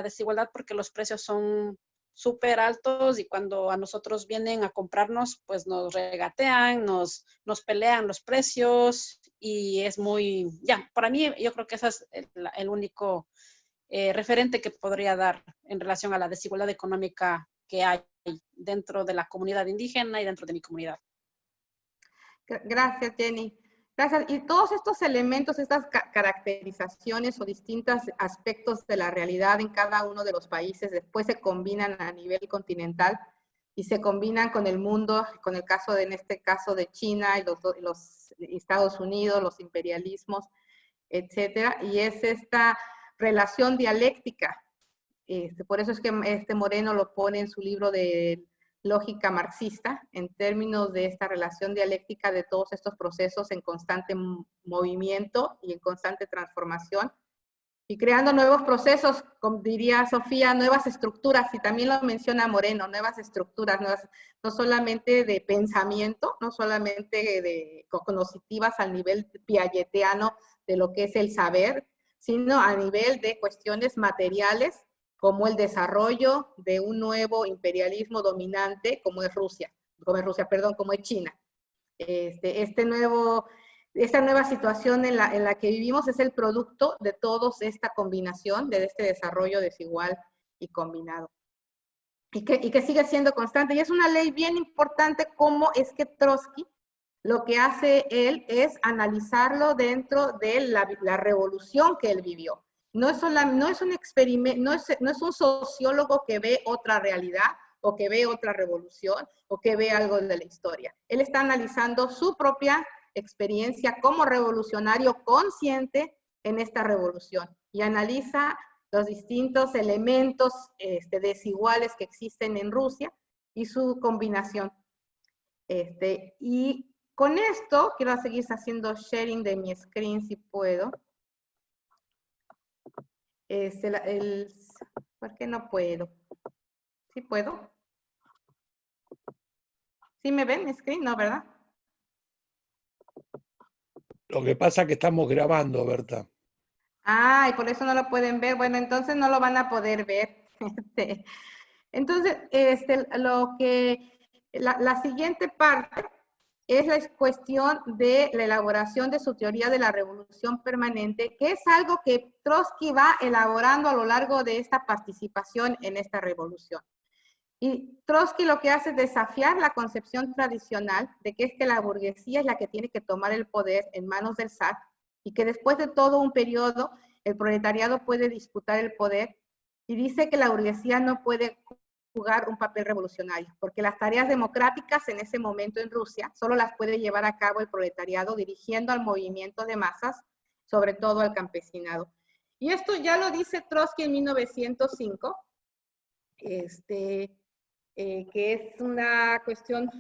desigualdad porque los precios son súper altos y cuando a nosotros vienen a comprarnos, pues nos regatean, nos pelean los precios y es muy, para mí yo creo que ese es el único referente que podría dar en relación a la desigualdad económica que hay dentro de la comunidad indígena y dentro de mi comunidad. Gracias, Jenny. Gracias. Y todos estos elementos, estas caracterizaciones o distintos aspectos de la realidad en cada uno de los países después se combinan a nivel continental y se combinan con el mundo, con el caso de, en este caso de China y los Estados Unidos, los imperialismos, etcétera. Y es esta relación dialéctica. Por eso es que Moreno lo pone en su libro de lógica marxista, en términos de esta relación dialéctica de todos estos procesos en constante movimiento y en constante transformación, y creando nuevos procesos, como diría Sofía, nuevas estructuras, y también lo menciona Moreno, nuevas estructuras, no solamente de pensamiento, no solamente de cognitivas al nivel piagetiano de lo que es el saber, sino a nivel de cuestiones materiales, como el desarrollo de un nuevo imperialismo dominante, como es China. Esta nueva situación en la que vivimos es el producto de toda esta combinación, de este desarrollo desigual y combinado. Y que sigue siendo constante. Y es una ley bien importante cómo es que Trotsky, lo que hace él es analizarlo dentro de la revolución que él vivió. No es un experimento, no es un sociólogo que ve otra realidad o que ve otra revolución o que ve algo de la historia. Él está analizando su propia experiencia como revolucionario consciente en esta revolución y analiza los distintos elementos desiguales que existen en Rusia y su combinación. Y con esto quiero seguir haciendo sharing de mi screen si puedo. ¿Por qué no puedo? ¿Sí puedo? ¿Sí me ven mi screen? No, ¿verdad? Lo que pasa es que estamos grabando, Berta. Ah, y por eso no lo pueden ver. Bueno, entonces no lo van a poder ver. Entonces, la siguiente parte es la cuestión de la elaboración de su teoría de la revolución permanente, que es algo que Trotsky va elaborando a lo largo de esta participación en esta revolución. Y Trotsky lo que hace es desafiar la concepción tradicional de que es que la burguesía es la que tiene que tomar el poder en manos del zar y que después de todo un periodo el proletariado puede disputar el poder, y dice que la burguesía no puede jugar un papel revolucionario, porque las tareas democráticas en ese momento en Rusia solo las puede llevar a cabo el proletariado dirigiendo al movimiento de masas, sobre todo al campesinado. Y esto ya lo dice Trotsky en 1905, que es una cuestión,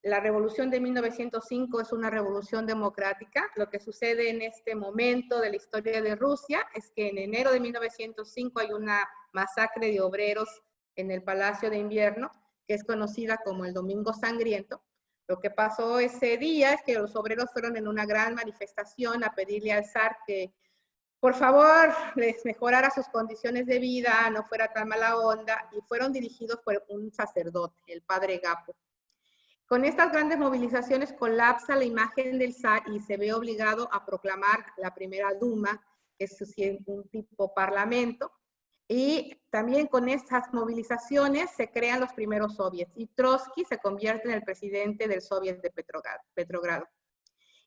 la revolución de 1905 es una revolución democrática. Lo que sucede en este momento de la historia de Rusia es que en enero de 1905 hay una masacre de obreros en el Palacio de Invierno, que es conocida como el Domingo Sangriento. Lo que pasó ese día es que los obreros fueron en una gran manifestación a pedirle al zar que por favor les mejorara sus condiciones de vida, no fuera tan mala onda, y fueron dirigidos por un sacerdote, el padre Gapo. Con estas grandes movilizaciones colapsa la imagen del zar y se ve obligado a proclamar la primera Duma, que es un tipo parlamento, y también con estas movilizaciones se crean los primeros soviets, y Trotsky se convierte en el presidente del soviet de Petrogrado.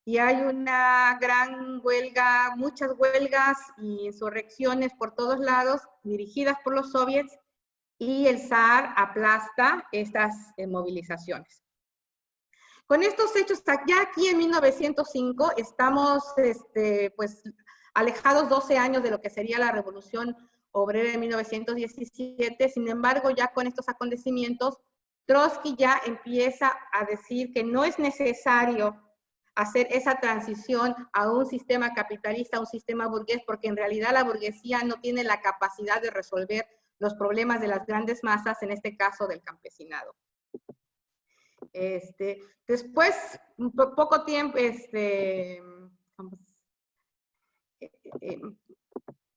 Y hay una gran huelga, muchas huelgas y insurrecciones por todos lados, dirigidas por los soviets, y el zar aplasta estas movilizaciones. Con estos hechos, ya aquí en 1905, estamos pues, alejados 12 años de lo que sería la revolución obrera de 1917. Sin embargo, ya con estos acontecimientos, Trotsky ya empieza a decir que no es necesario hacer esa transición a un sistema capitalista, a un sistema burgués, porque en realidad la burguesía no tiene la capacidad de resolver los problemas de las grandes masas, en este caso del campesinado. Después, poco tiempo,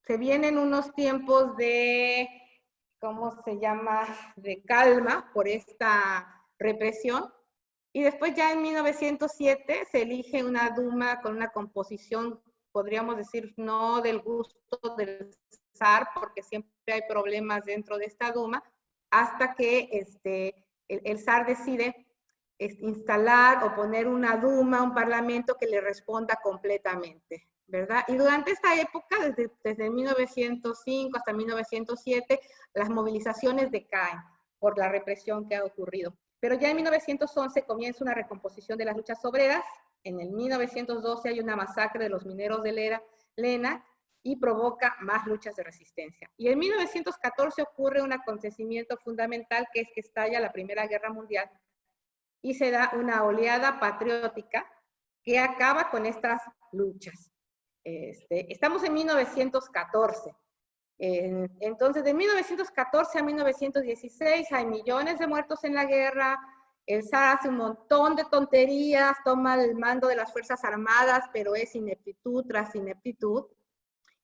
se vienen unos tiempos de, ¿cómo se llama?, de calma por esta represión. Y después ya en 1907 se elige una Duma con una composición, podríamos decir, no del gusto del zar, porque siempre hay problemas dentro de esta Duma, hasta que el zar decide instalar o poner una Duma, un parlamento que le responda completamente, ¿verdad? Y durante esta época, desde 1905 hasta 1907, las movilizaciones decaen por la represión que ha ocurrido. Pero ya en 1911 comienza una recomposición de las luchas obreras. En el 1912 hay una masacre de los mineros de Lena y provoca más luchas de resistencia. Y en 1914 ocurre un acontecimiento fundamental, que es que estalla la Primera Guerra Mundial y se da una oleada patriótica que acaba con estas luchas. Estamos en 1914. Entonces, de 1914 a 1916 hay millones de muertos en la guerra, el zar hace un montón de tonterías, toma el mando de las Fuerzas Armadas, pero es ineptitud tras ineptitud,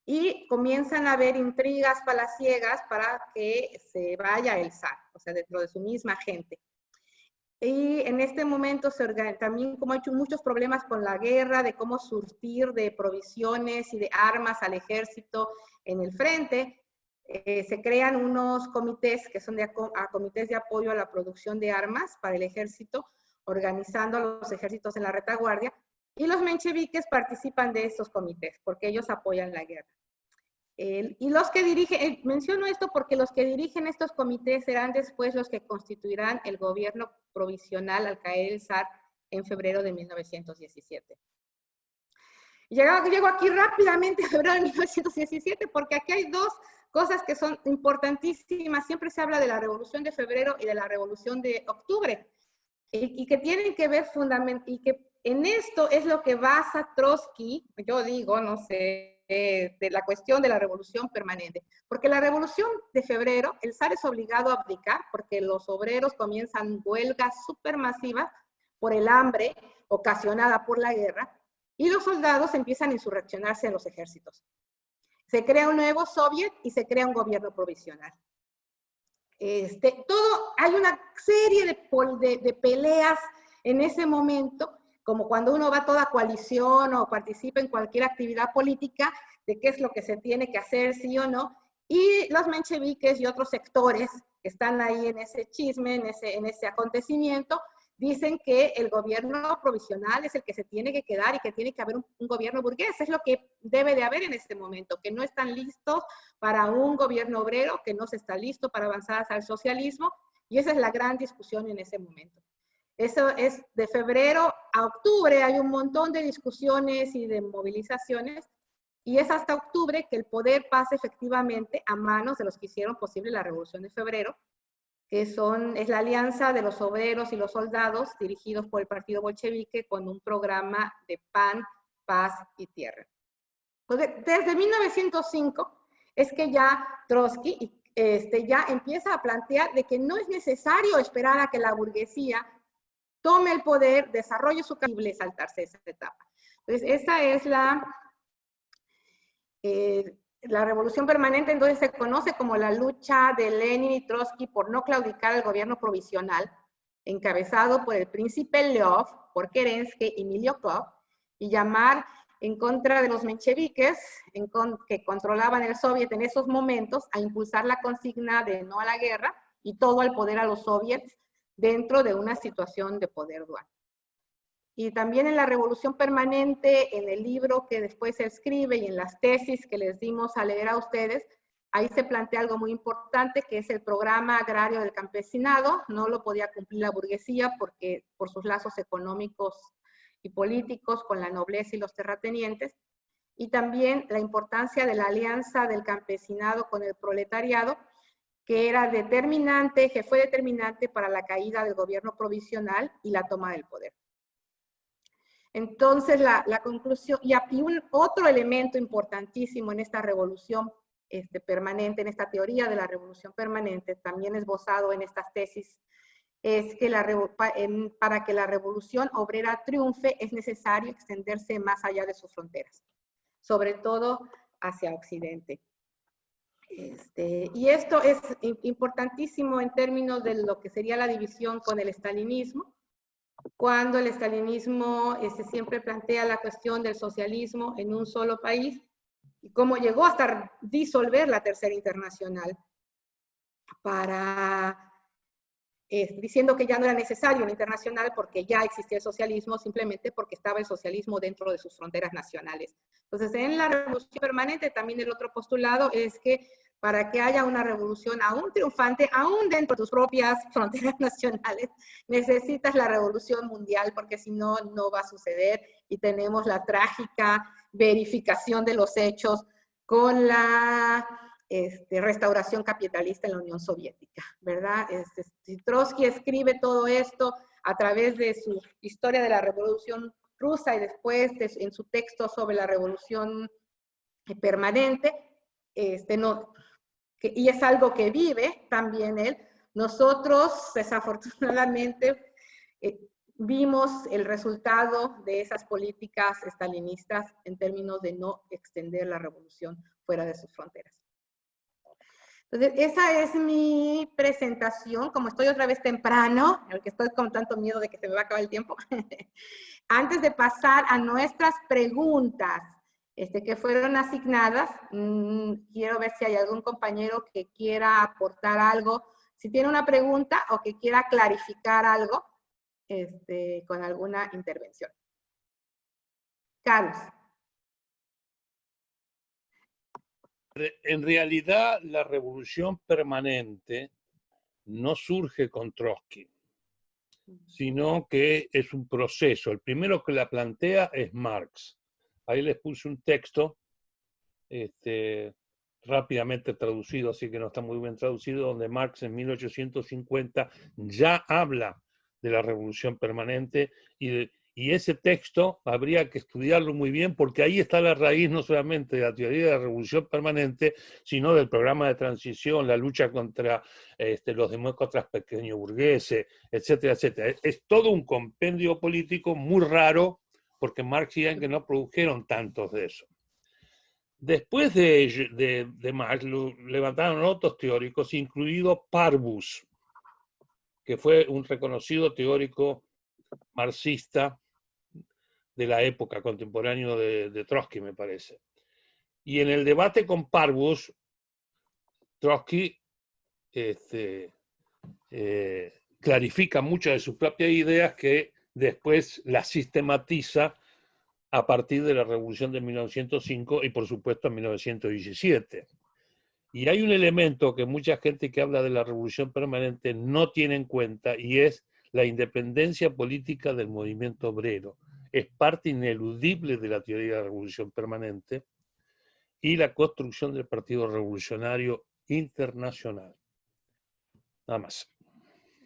y comienzan a haber intrigas palaciegas para que se vaya el zar, o sea, dentro de su misma gente. Y en este momento también, como ha hecho muchos problemas con la guerra, de cómo surtir de provisiones y de armas al ejército en el frente, se crean unos comités que son comités de apoyo a la producción de armas para el ejército, organizando a los ejércitos en la retaguardia, y los mencheviques participan de estos comités, porque ellos apoyan la guerra. Y los que dirigen, menciono esto porque los que dirigen estos comités serán después los que constituirán el gobierno provisional al caer el zar en febrero de 1917. Llego aquí rápidamente a febrero de 1917 porque aquí hay dos cosas que son importantísimas. Siempre se habla de la Revolución de Febrero y de la Revolución de Octubre, y que tienen que ver fundamentalmente, y que en esto es lo que basa Trotsky, yo digo, no sé, de la cuestión de la revolución permanente. Porque la Revolución de Febrero, el zar es obligado a abdicar porque los obreros comienzan huelgas supermasivas por el hambre ocasionada por la guerra, y los soldados empiezan a insurreccionarse en los ejércitos. Se crea un nuevo soviet y se crea un gobierno provisional. Hay una serie de peleas en ese momento, como cuando uno va a toda coalición o participa en cualquier actividad política, de qué es lo que se tiene que hacer, sí o no, y los mencheviques y otros sectores que están ahí en ese chisme, en ese acontecimiento, dicen que el gobierno provisional es el que se tiene que quedar y que tiene que haber un gobierno burgués. Es lo que debe de haber en este momento, que no están listos para un gobierno obrero, que no se está listo para avanzar hacia el socialismo, y esa es la gran discusión en ese momento. Eso es de febrero a octubre, hay un montón de discusiones y de movilizaciones, y es hasta octubre que el poder pasa efectivamente a manos de los que hicieron posible la Revolución de Febrero, que es la alianza de los obreros y los soldados dirigidos por el partido bolchevique con un programa de pan, paz y tierra. Desde 1905 es que ya Trotsky ya empieza a plantear de que no es necesario esperar a que la burguesía tome el poder, desarrolle su capacidad y saltarse esa etapa. Entonces, esa es la revolución permanente. Entonces se conoce como la lucha de Lenin y Trotsky por no claudicar al gobierno provisional, encabezado por el príncipe Leov, por Kerensky y Miliukov, y llamar en contra de los mencheviques, que controlaban el soviet en esos momentos, a impulsar la consigna de no a la guerra y todo al poder a los soviets dentro de una situación de poder dual. Y también en la Revolución Permanente, en el libro que después se escribe y en las tesis que les dimos a leer a ustedes, ahí se plantea algo muy importante, que es el programa agrario del campesinado. No lo podía cumplir la burguesía porque por sus lazos económicos y políticos con la nobleza y los terratenientes. y también la importancia de la alianza del campesinado con el proletariado, que era determinante, que fue determinante para la caída del gobierno provisional y la toma del poder. Entonces, la conclusión, y otro elemento importantísimo en esta revolución permanente, en esta teoría de la revolución permanente, también esbozado en estas tesis, es que para que la revolución obrera triunfe es necesario extenderse más allá de sus fronteras, sobre todo hacia Occidente. Y esto es importantísimo en términos de lo que sería la división con el estalinismo, cuando el estalinismo siempre plantea la cuestión del socialismo en un solo país, y cómo llegó hasta disolver la Tercera Internacional, diciendo que ya no era necesario una internacional porque ya existía el socialismo, simplemente porque estaba el socialismo dentro de sus fronteras nacionales. Entonces, en la revolución permanente, también el otro postulado es que para que haya una revolución aún triunfante, aún dentro de tus propias fronteras nacionales, necesitas la revolución mundial, porque si no, no va a suceder, y tenemos la trágica verificación de los hechos con la restauración capitalista en la Unión Soviética, ¿verdad? Trotsky escribe todo esto a través de su historia de la Revolución Rusa y después en su texto sobre la Revolución Permanente, y es algo que vive también él. Nosotros, desafortunadamente, vimos el resultado de esas políticas estalinistas en términos de no extender la revolución fuera de sus fronteras. Entonces, esa es mi presentación. Como estoy otra vez temprano, aunque estoy con tanto miedo de que se me va a acabar el tiempo, antes de pasar a nuestras preguntas que fueron asignadas, quiero ver si hay algún compañero que quiera aportar algo, si tiene una pregunta o que quiera clarificar algo con alguna intervención. Carlos. En realidad, la revolución permanente no surge con Trotsky, sino que es un proceso. El primero que la plantea es Marx. Ahí les puse un texto rápidamente traducido, así que no está muy bien traducido, donde Marx en 1850 ya habla de la revolución permanente, y ese texto habría que estudiarlo muy bien, porque ahí está la raíz no solamente de la teoría de la revolución permanente, sino del programa de transición, la lucha contra los demócratas pequeños burgueses, etcétera, etcétera. Es todo un compendio político muy raro, porque Marx y Engels no produjeron tantos de eso. Después de Marx levantaron otros teóricos, incluido Parbus, que fue un reconocido teórico marxista de la época, contemporáneo de Trotsky, me parece. Y en el debate con Parbus, Trotsky clarifica muchas de sus propias ideas, que después las sistematiza a partir de la Revolución de 1905 y, por supuesto, en 1917. Y hay un elemento que mucha gente que habla de la Revolución Permanente no tiene en cuenta, y es la independencia política del movimiento obrero. Es parte ineludible de la teoría de la Revolución Permanente y la construcción del Partido Revolucionario Internacional. Nada más.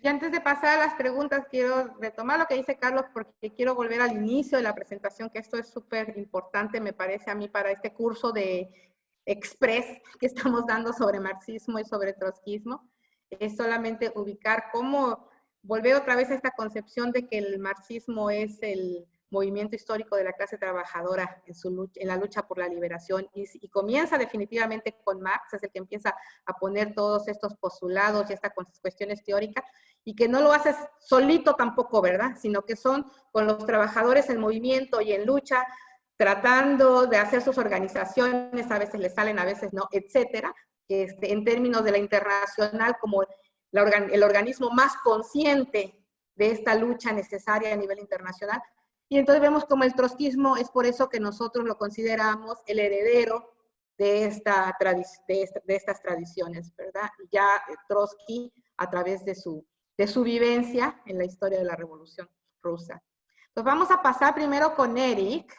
Y antes de pasar a las preguntas, quiero retomar lo que dice Carlos, porque quiero volver al inicio de la presentación, que esto es súper importante, me parece a mí, para este curso de Express que estamos dando sobre marxismo y sobre trotskismo. Es solamente ubicar cómo volver otra vez a esta concepción de que el marxismo es el movimiento histórico de la clase trabajadora en la lucha por la liberación, y comienza definitivamente con Marx, es el que empieza a poner todos estos postulados y estas cuestiones teóricas, y que no lo hace solito tampoco, ¿verdad? Sino que son con los trabajadores en movimiento y en lucha, tratando de hacer sus organizaciones, a veces les salen, a veces no, etcétera, en términos de la internacional como el organismo más consciente de esta lucha necesaria a nivel internacional. Y entonces vemos como el trotskismo es por eso que nosotros lo consideramos el heredero de estas tradiciones, ¿verdad? Ya Trotsky, a través de su vivencia en la historia de la Revolución Rusa. Entonces vamos a pasar primero con Eric,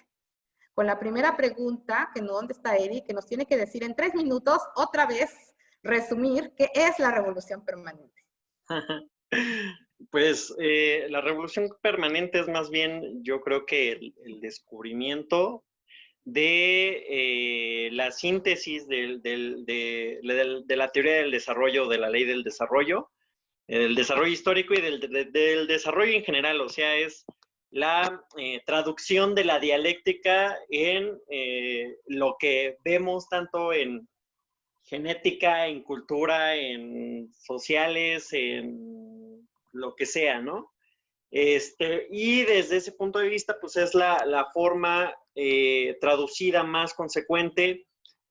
con la primera pregunta, que no, ¿dónde está Eric? Que nos tiene que decir en 3 minutos, otra vez, resumir qué es la revolución permanente. Pues la revolución permanente es más bien, yo creo que el descubrimiento de la síntesis de la teoría del desarrollo, de la ley del desarrollo histórico y del desarrollo en general. O sea, es la traducción de la dialéctica en lo que vemos tanto en genética, en cultura, en sociales, en lo que sea, ¿no? Y desde ese punto de vista, pues es la forma traducida más consecuente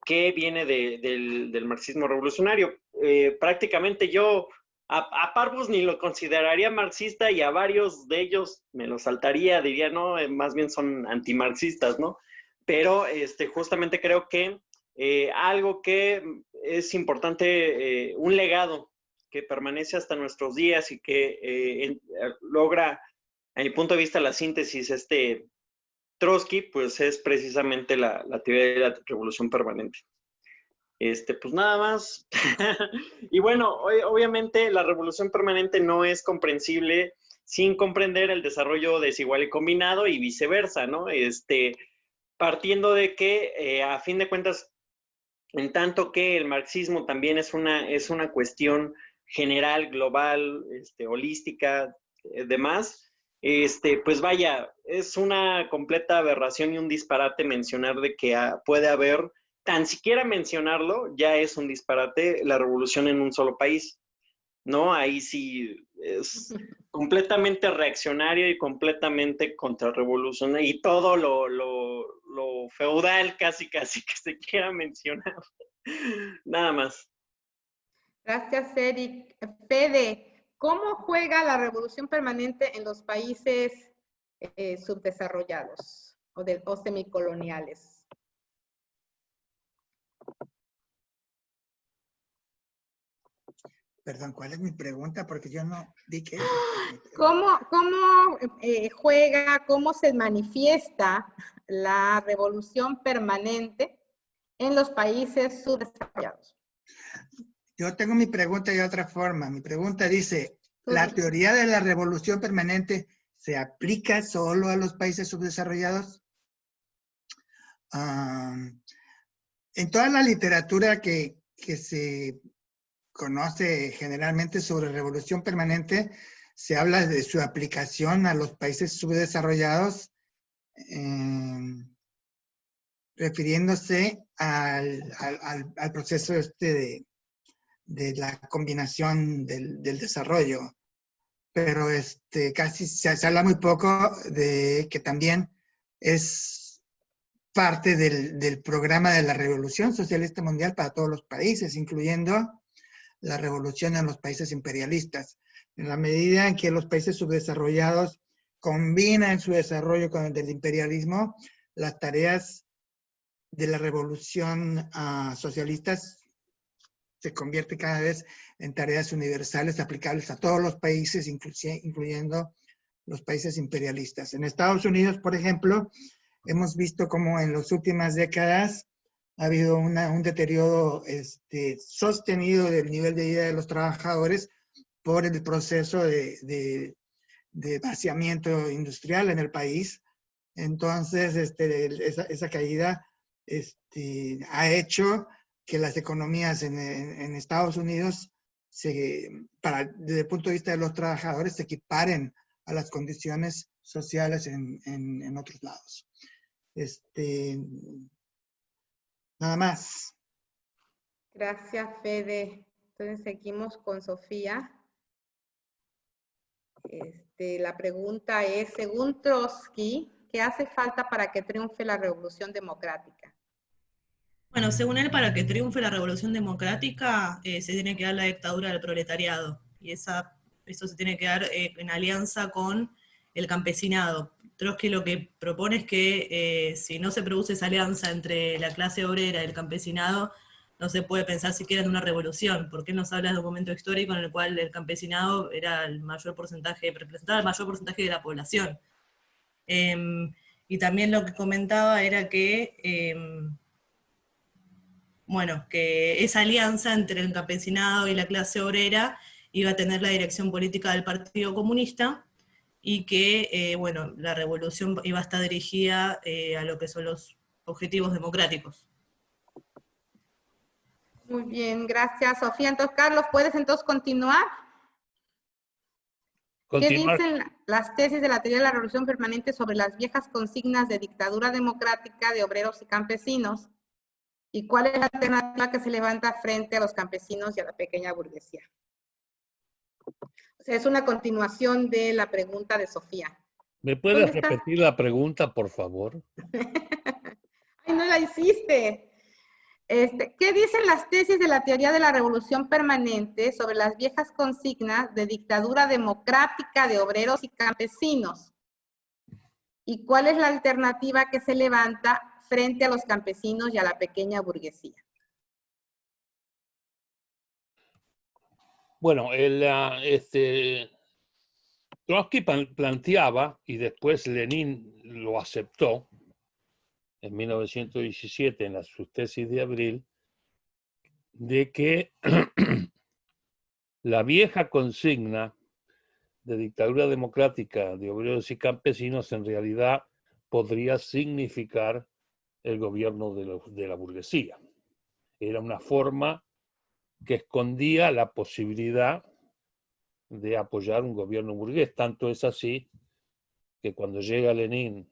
que viene del marxismo revolucionario. Prácticamente yo a Parvus ni lo consideraría marxista y a varios de ellos me lo saltaría, diría, no, más bien son antimarxistas, ¿no? Pero justamente creo que algo que es importante, un legado que permanece hasta nuestros días y que logra, a mi punto de vista, la síntesis Trotsky, pues es precisamente la teoría de la revolución permanente. Pues nada más. Y bueno, obviamente la revolución permanente no es comprensible sin comprender el desarrollo desigual y combinado y viceversa, ¿no? Partiendo de que, a fin de cuentas, en tanto que el marxismo también es una cuestión general, global, holística, demás, pues vaya, es una completa aberración y un disparate mencionar de que puede haber, tan siquiera mencionarlo, ya es un disparate, la revolución en un solo país, ¿no? Ahí sí es completamente reaccionario y completamente contrarrevolucionario y todo lo feudal casi que se quiera mencionar. Nada más. Gracias, Eric. Fede, ¿cómo juega la revolución permanente en los países subdesarrollados o semicoloniales? Perdón, ¿cuál es mi pregunta? Porque yo no vi que... ¿Cómo juega, cómo se manifiesta la revolución permanente en los países subdesarrollados? Yo tengo mi pregunta de otra forma. Mi pregunta dice, ¿la teoría de la revolución permanente se aplica solo a los países subdesarrollados? En toda la literatura que se conoce generalmente sobre revolución permanente, se habla de su aplicación a los países subdesarrollados, refiriéndose al proceso de la combinación del desarrollo. Pero casi se habla muy poco de que también es parte del programa de la Revolución Socialista Mundial para todos los países, incluyendo la revolución en los países imperialistas. En la medida en que los países subdesarrollados combinan su desarrollo con el del imperialismo, las tareas de la revolución socialistas se convierten cada vez en tareas universales aplicables a todos los países, incluyendo los países imperialistas. En Estados Unidos, por ejemplo, hemos visto cómo en las últimas décadas ha habido un deterioro sostenido del nivel de vida de los trabajadores por el proceso de vaciamiento industrial en el país. Entonces, esa caída ha hecho que las economías en Estados Unidos, desde el punto de vista de los trabajadores, se equiparen a las condiciones sociales en otros lados. Nada más. Gracias, Fede. Entonces seguimos con Sofía. La pregunta es, según Trotsky, ¿qué hace falta para que triunfe la revolución democrática? Bueno, según él, para que triunfe la revolución democrática, se tiene que dar la dictadura del proletariado. Y eso se tiene que dar en alianza con el campesinado. Trotsky lo que propone es que si no se produce esa alianza entre la clase obrera y el campesinado, no se puede pensar siquiera en una revolución, porque él nos habla de un momento histórico en el cual el campesinado era representaba el mayor porcentaje de la población. Y Y también lo que comentaba era que, bueno, que esa alianza entre el campesinado y la clase obrera iba a tener la dirección política del Partido Comunista, y que, bueno, la revolución iba a estar dirigida a lo que son los objetivos democráticos. Muy bien, gracias, Sofía. Entonces, Carlos, ¿puedes entonces continuar? ¿Qué dicen las tesis de la teoría de la revolución permanente sobre las viejas consignas de dictadura democrática de obreros y campesinos? ¿Y cuál es la alternativa que se levanta frente a los campesinos y a la pequeña burguesía? O sea, es una continuación de la pregunta de Sofía. ¿Me puedes repetir la pregunta, por favor? ¡Ay, no la hiciste! ¿Qué dicen las tesis de la teoría de la revolución permanente sobre las viejas consignas de dictadura democrática de obreros y campesinos? ¿Y cuál es la alternativa que se levanta frente a los campesinos y a la pequeña burguesía? Bueno, Trotsky planteaba, y después Lenin lo aceptó, en 1917, en sus tesis de abril, de que la vieja consigna de dictadura democrática de obreros y campesinos en realidad podría significar el gobierno de la burguesía. Era una forma que escondía la posibilidad de apoyar un gobierno burgués. Tanto es así que cuando llega Lenin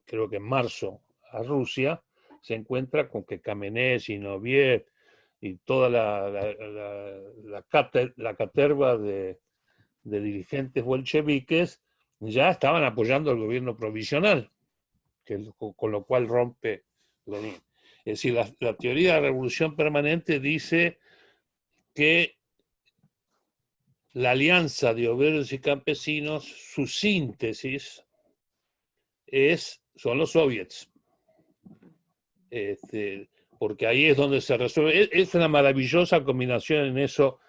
creo que en marzo a Rusia, se encuentra con que Kamenev, Zinoviev y toda la caterva de dirigentes bolcheviques ya estaban apoyando al gobierno provisional, con lo cual rompe Lenin. Es decir, la teoría de la revolución permanente dice que la alianza de obreros y campesinos, su síntesis son los soviets. Porque ahí es donde se resuelve. Es una maravillosa combinación en eso.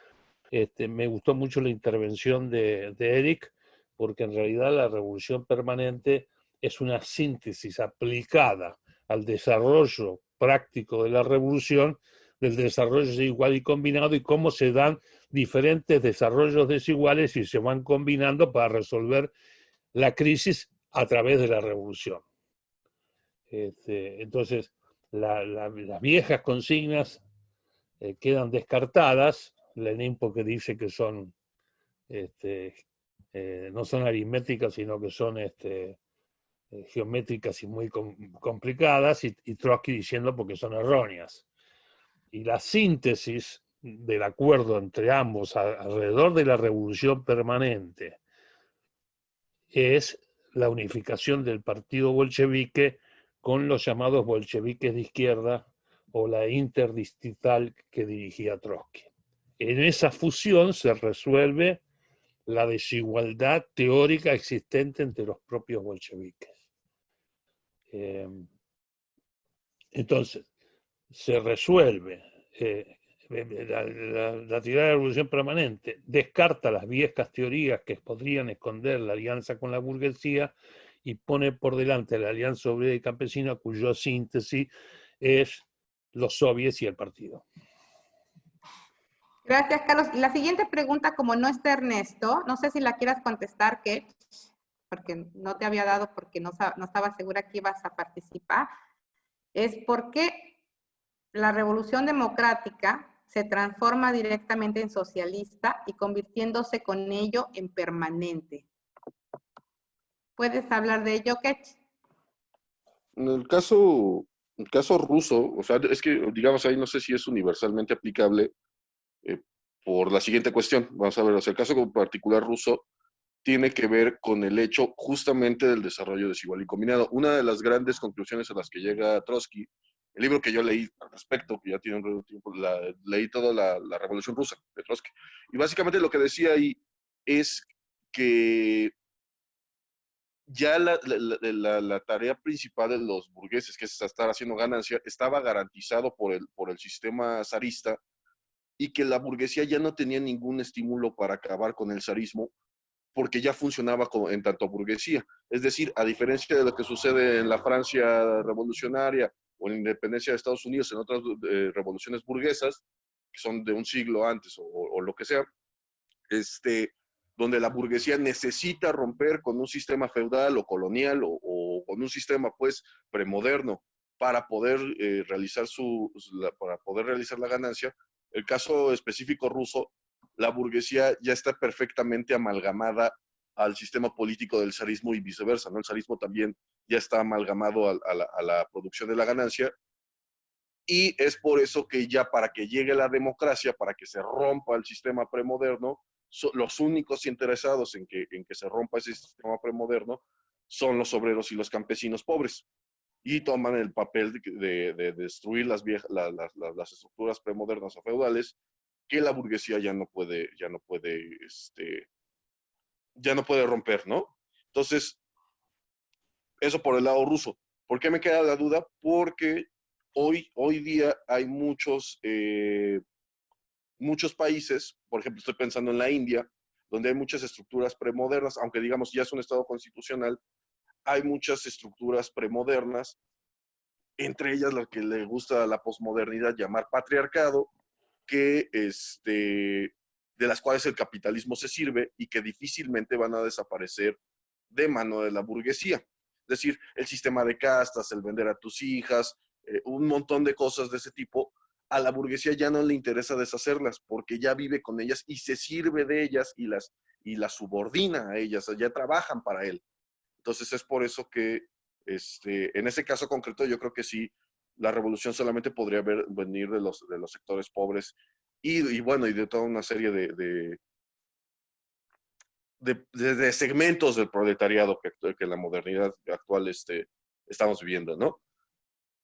Me gustó mucho la intervención de Eric, porque en realidad la revolución permanente es una síntesis aplicada al desarrollo práctico de la revolución, del desarrollo desigual y combinado, y cómo se dan diferentes desarrollos desiguales y se van combinando para resolver la crisis a través de la revolución. Entonces, las viejas consignas quedan descartadas. Lenin porque dice que son no son aritméticas, sino que son geométricas y muy complicadas, y Trotsky diciendo porque son erróneas. Y la síntesis del acuerdo entre ambos alrededor de la revolución permanente es la unificación del partido bolchevique con los llamados bolcheviques de izquierda o la interdistrital que dirigía Trotsky. En esa fusión se resuelve la desigualdad teórica existente entre los propios bolcheviques. Entonces, se resuelve la teoría de la revolución permanente, descarta las viejas teorías que podrían esconder la alianza con la burguesía y pone por delante la alianza obrera y campesina, cuya síntesis es los soviets y el partido. Gracias, Carlos. Y la siguiente pregunta, como no está Ernesto, no sé si la quieras contestar, Ketch, porque no te había dado, porque no estaba segura que ibas a participar, es ¿por qué la revolución democrática se transforma directamente en socialista y convirtiéndose con ello en permanente? ¿Puedes hablar de ello, Ketch? En el caso ruso, o sea, es que, digamos, ahí no sé si es universalmente aplicable por la siguiente cuestión. Vamos a ver, o sea, el caso particular ruso tiene que ver con el hecho justamente del desarrollo desigual y combinado. Una de las grandes conclusiones a las que llega Trotsky, el libro que yo leí al respecto, que ya tiene un tiempo, leí toda la Revolución Rusa de Trotsky, y básicamente lo que decía ahí es que ya la tarea principal de los burgueses, que es estar haciendo ganancia, estaba garantizado por el sistema zarista, y que la burguesía ya no tenía ningún estímulo para acabar con el zarismo, porque ya funcionaba en tanto burguesía. Es decir, a diferencia de lo que sucede en la Francia revolucionaria o en la independencia de Estados Unidos, en otras revoluciones burguesas, que son de un siglo antes o lo que sea, donde la burguesía necesita romper con un sistema feudal o colonial o con un sistema pues premoderno para poder realizar la ganancia. El caso específico ruso, la burguesía ya está perfectamente amalgamada al sistema político del zarismo y viceversa, ¿no? El zarismo también ya está amalgamado a la producción de la ganancia, y es por eso que ya para que llegue la democracia, para que se rompa el sistema premoderno, los únicos interesados en que se rompa ese sistema premoderno son los obreros y los campesinos pobres, y toman el papel de destruir las estructuras premodernas o feudales que la burguesía ya no puede romper, ¿no? Entonces, eso por el lado ruso. ¿Por qué me queda la duda? Porque hoy día hay muchos países, por ejemplo, estoy pensando en la India, donde hay muchas estructuras premodernas, aunque digamos ya es un estado constitucional, hay muchas estructuras premodernas, entre ellas lo que le gusta a la posmodernidad llamar patriarcado, que de las cuales el capitalismo se sirve y que difícilmente van a desaparecer de mano de la burguesía. Es decir, el sistema de castas, el vender a tus hijas, un montón de cosas de ese tipo, a la burguesía ya no le interesa deshacerlas porque ya vive con ellas y se sirve de ellas y las subordina a ellas, ya trabajan para él. Entonces es por eso que en ese caso concreto yo creo que sí, la revolución solamente podría venir de los sectores pobres y bueno, y de toda una serie de segmentos del proletariado que en la modernidad actual estamos viviendo, ¿no?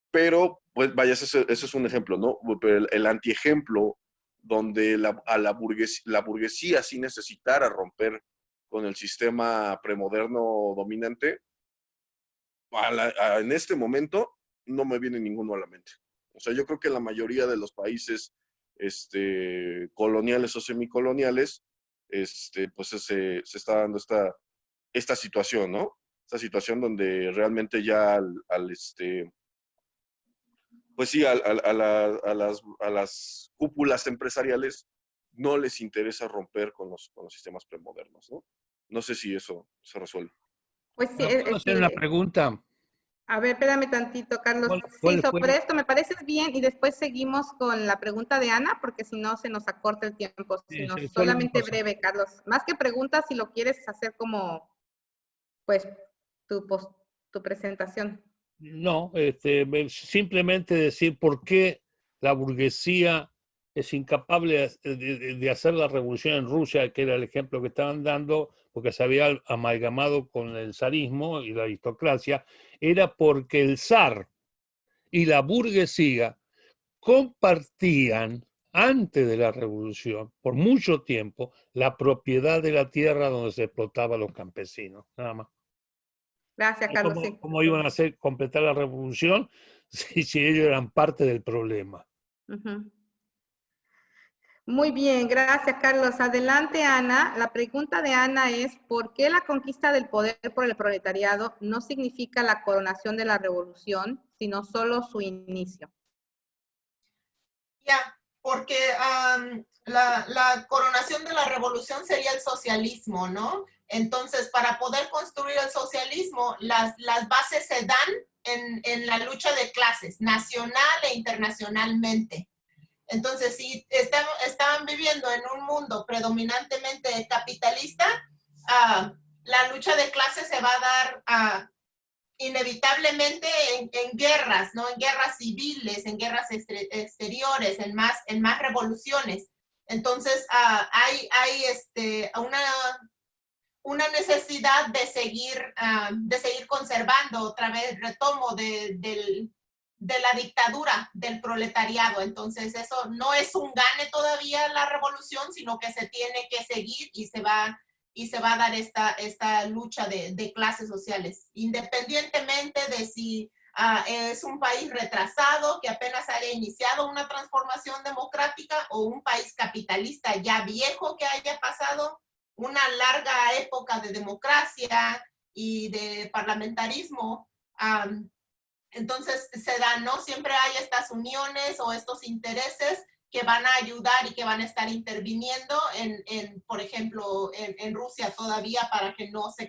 Pero, pues vaya, ese es un ejemplo, ¿no? Pero el antiejemplo donde la burguesía sí necesitara romper con el sistema premoderno dominante, en este momento no me viene ninguno a la mente. O sea, yo creo que la mayoría de los países coloniales o semicoloniales, pues se está dando esta situación, ¿no? Esta situación donde realmente ya pues sí, a las cúpulas empresariales no les interesa romper con los sistemas premodernos, ¿no? No sé si eso se resuelve. Pues sí, ¿Puedo hacer una pregunta? a ver, espérame tantito, Carlos. ¿Cuál Sí, fue? sobre esto me pareces bien y después seguimos con la pregunta de Ana, porque si no se nos acorta el tiempo. Sino Sí, solamente cosa. breve, Carlos. Más que preguntas, si lo quieres hacer como, pues, tu presentación. No, simplemente decir por qué la burguesía es incapaz de hacer la revolución en Rusia, que era el ejemplo que estaban dando, porque se había amalgamado con el zarismo y la aristocracia, era porque el zar y la burguesía compartían antes de la revolución, por mucho tiempo, la propiedad de la tierra donde se explotaba a los campesinos, nada más. Gracias, Carlos. Sí. ¿Cómo iban a hacer completar la revolución si ellos eran parte del problema? Uh-huh. Muy bien, gracias, Carlos. Adelante, Ana. La pregunta de Ana es, ¿por qué la conquista del poder por el proletariado no significa la coronación de la revolución, sino solo su inicio? Ya, porque la coronación de la revolución sería el socialismo, ¿no? Entonces, para poder construir el socialismo, las bases se dan en la lucha de clases, nacional e internacionalmente. Entonces, si estaban viviendo en un mundo predominantemente capitalista, la lucha de clases se va a dar inevitablemente en guerras, ¿no? En guerras civiles, en guerras exteriores, en más revoluciones. Entonces, hay una necesidad de seguir conservando, otra vez retomo de la dictadura del proletariado. Entonces, eso no es un gane todavía la revolución, sino que se tiene que seguir y se va a dar esta lucha de clases sociales, independientemente de si es un país retrasado que apenas haya iniciado una transformación democrática o un país capitalista ya viejo que haya pasado una larga época de democracia y de parlamentarismo. Entonces se dan, ¿no? Siempre hay estas uniones o estos intereses que van a ayudar y que van a estar interviniendo por ejemplo, en Rusia todavía para que no se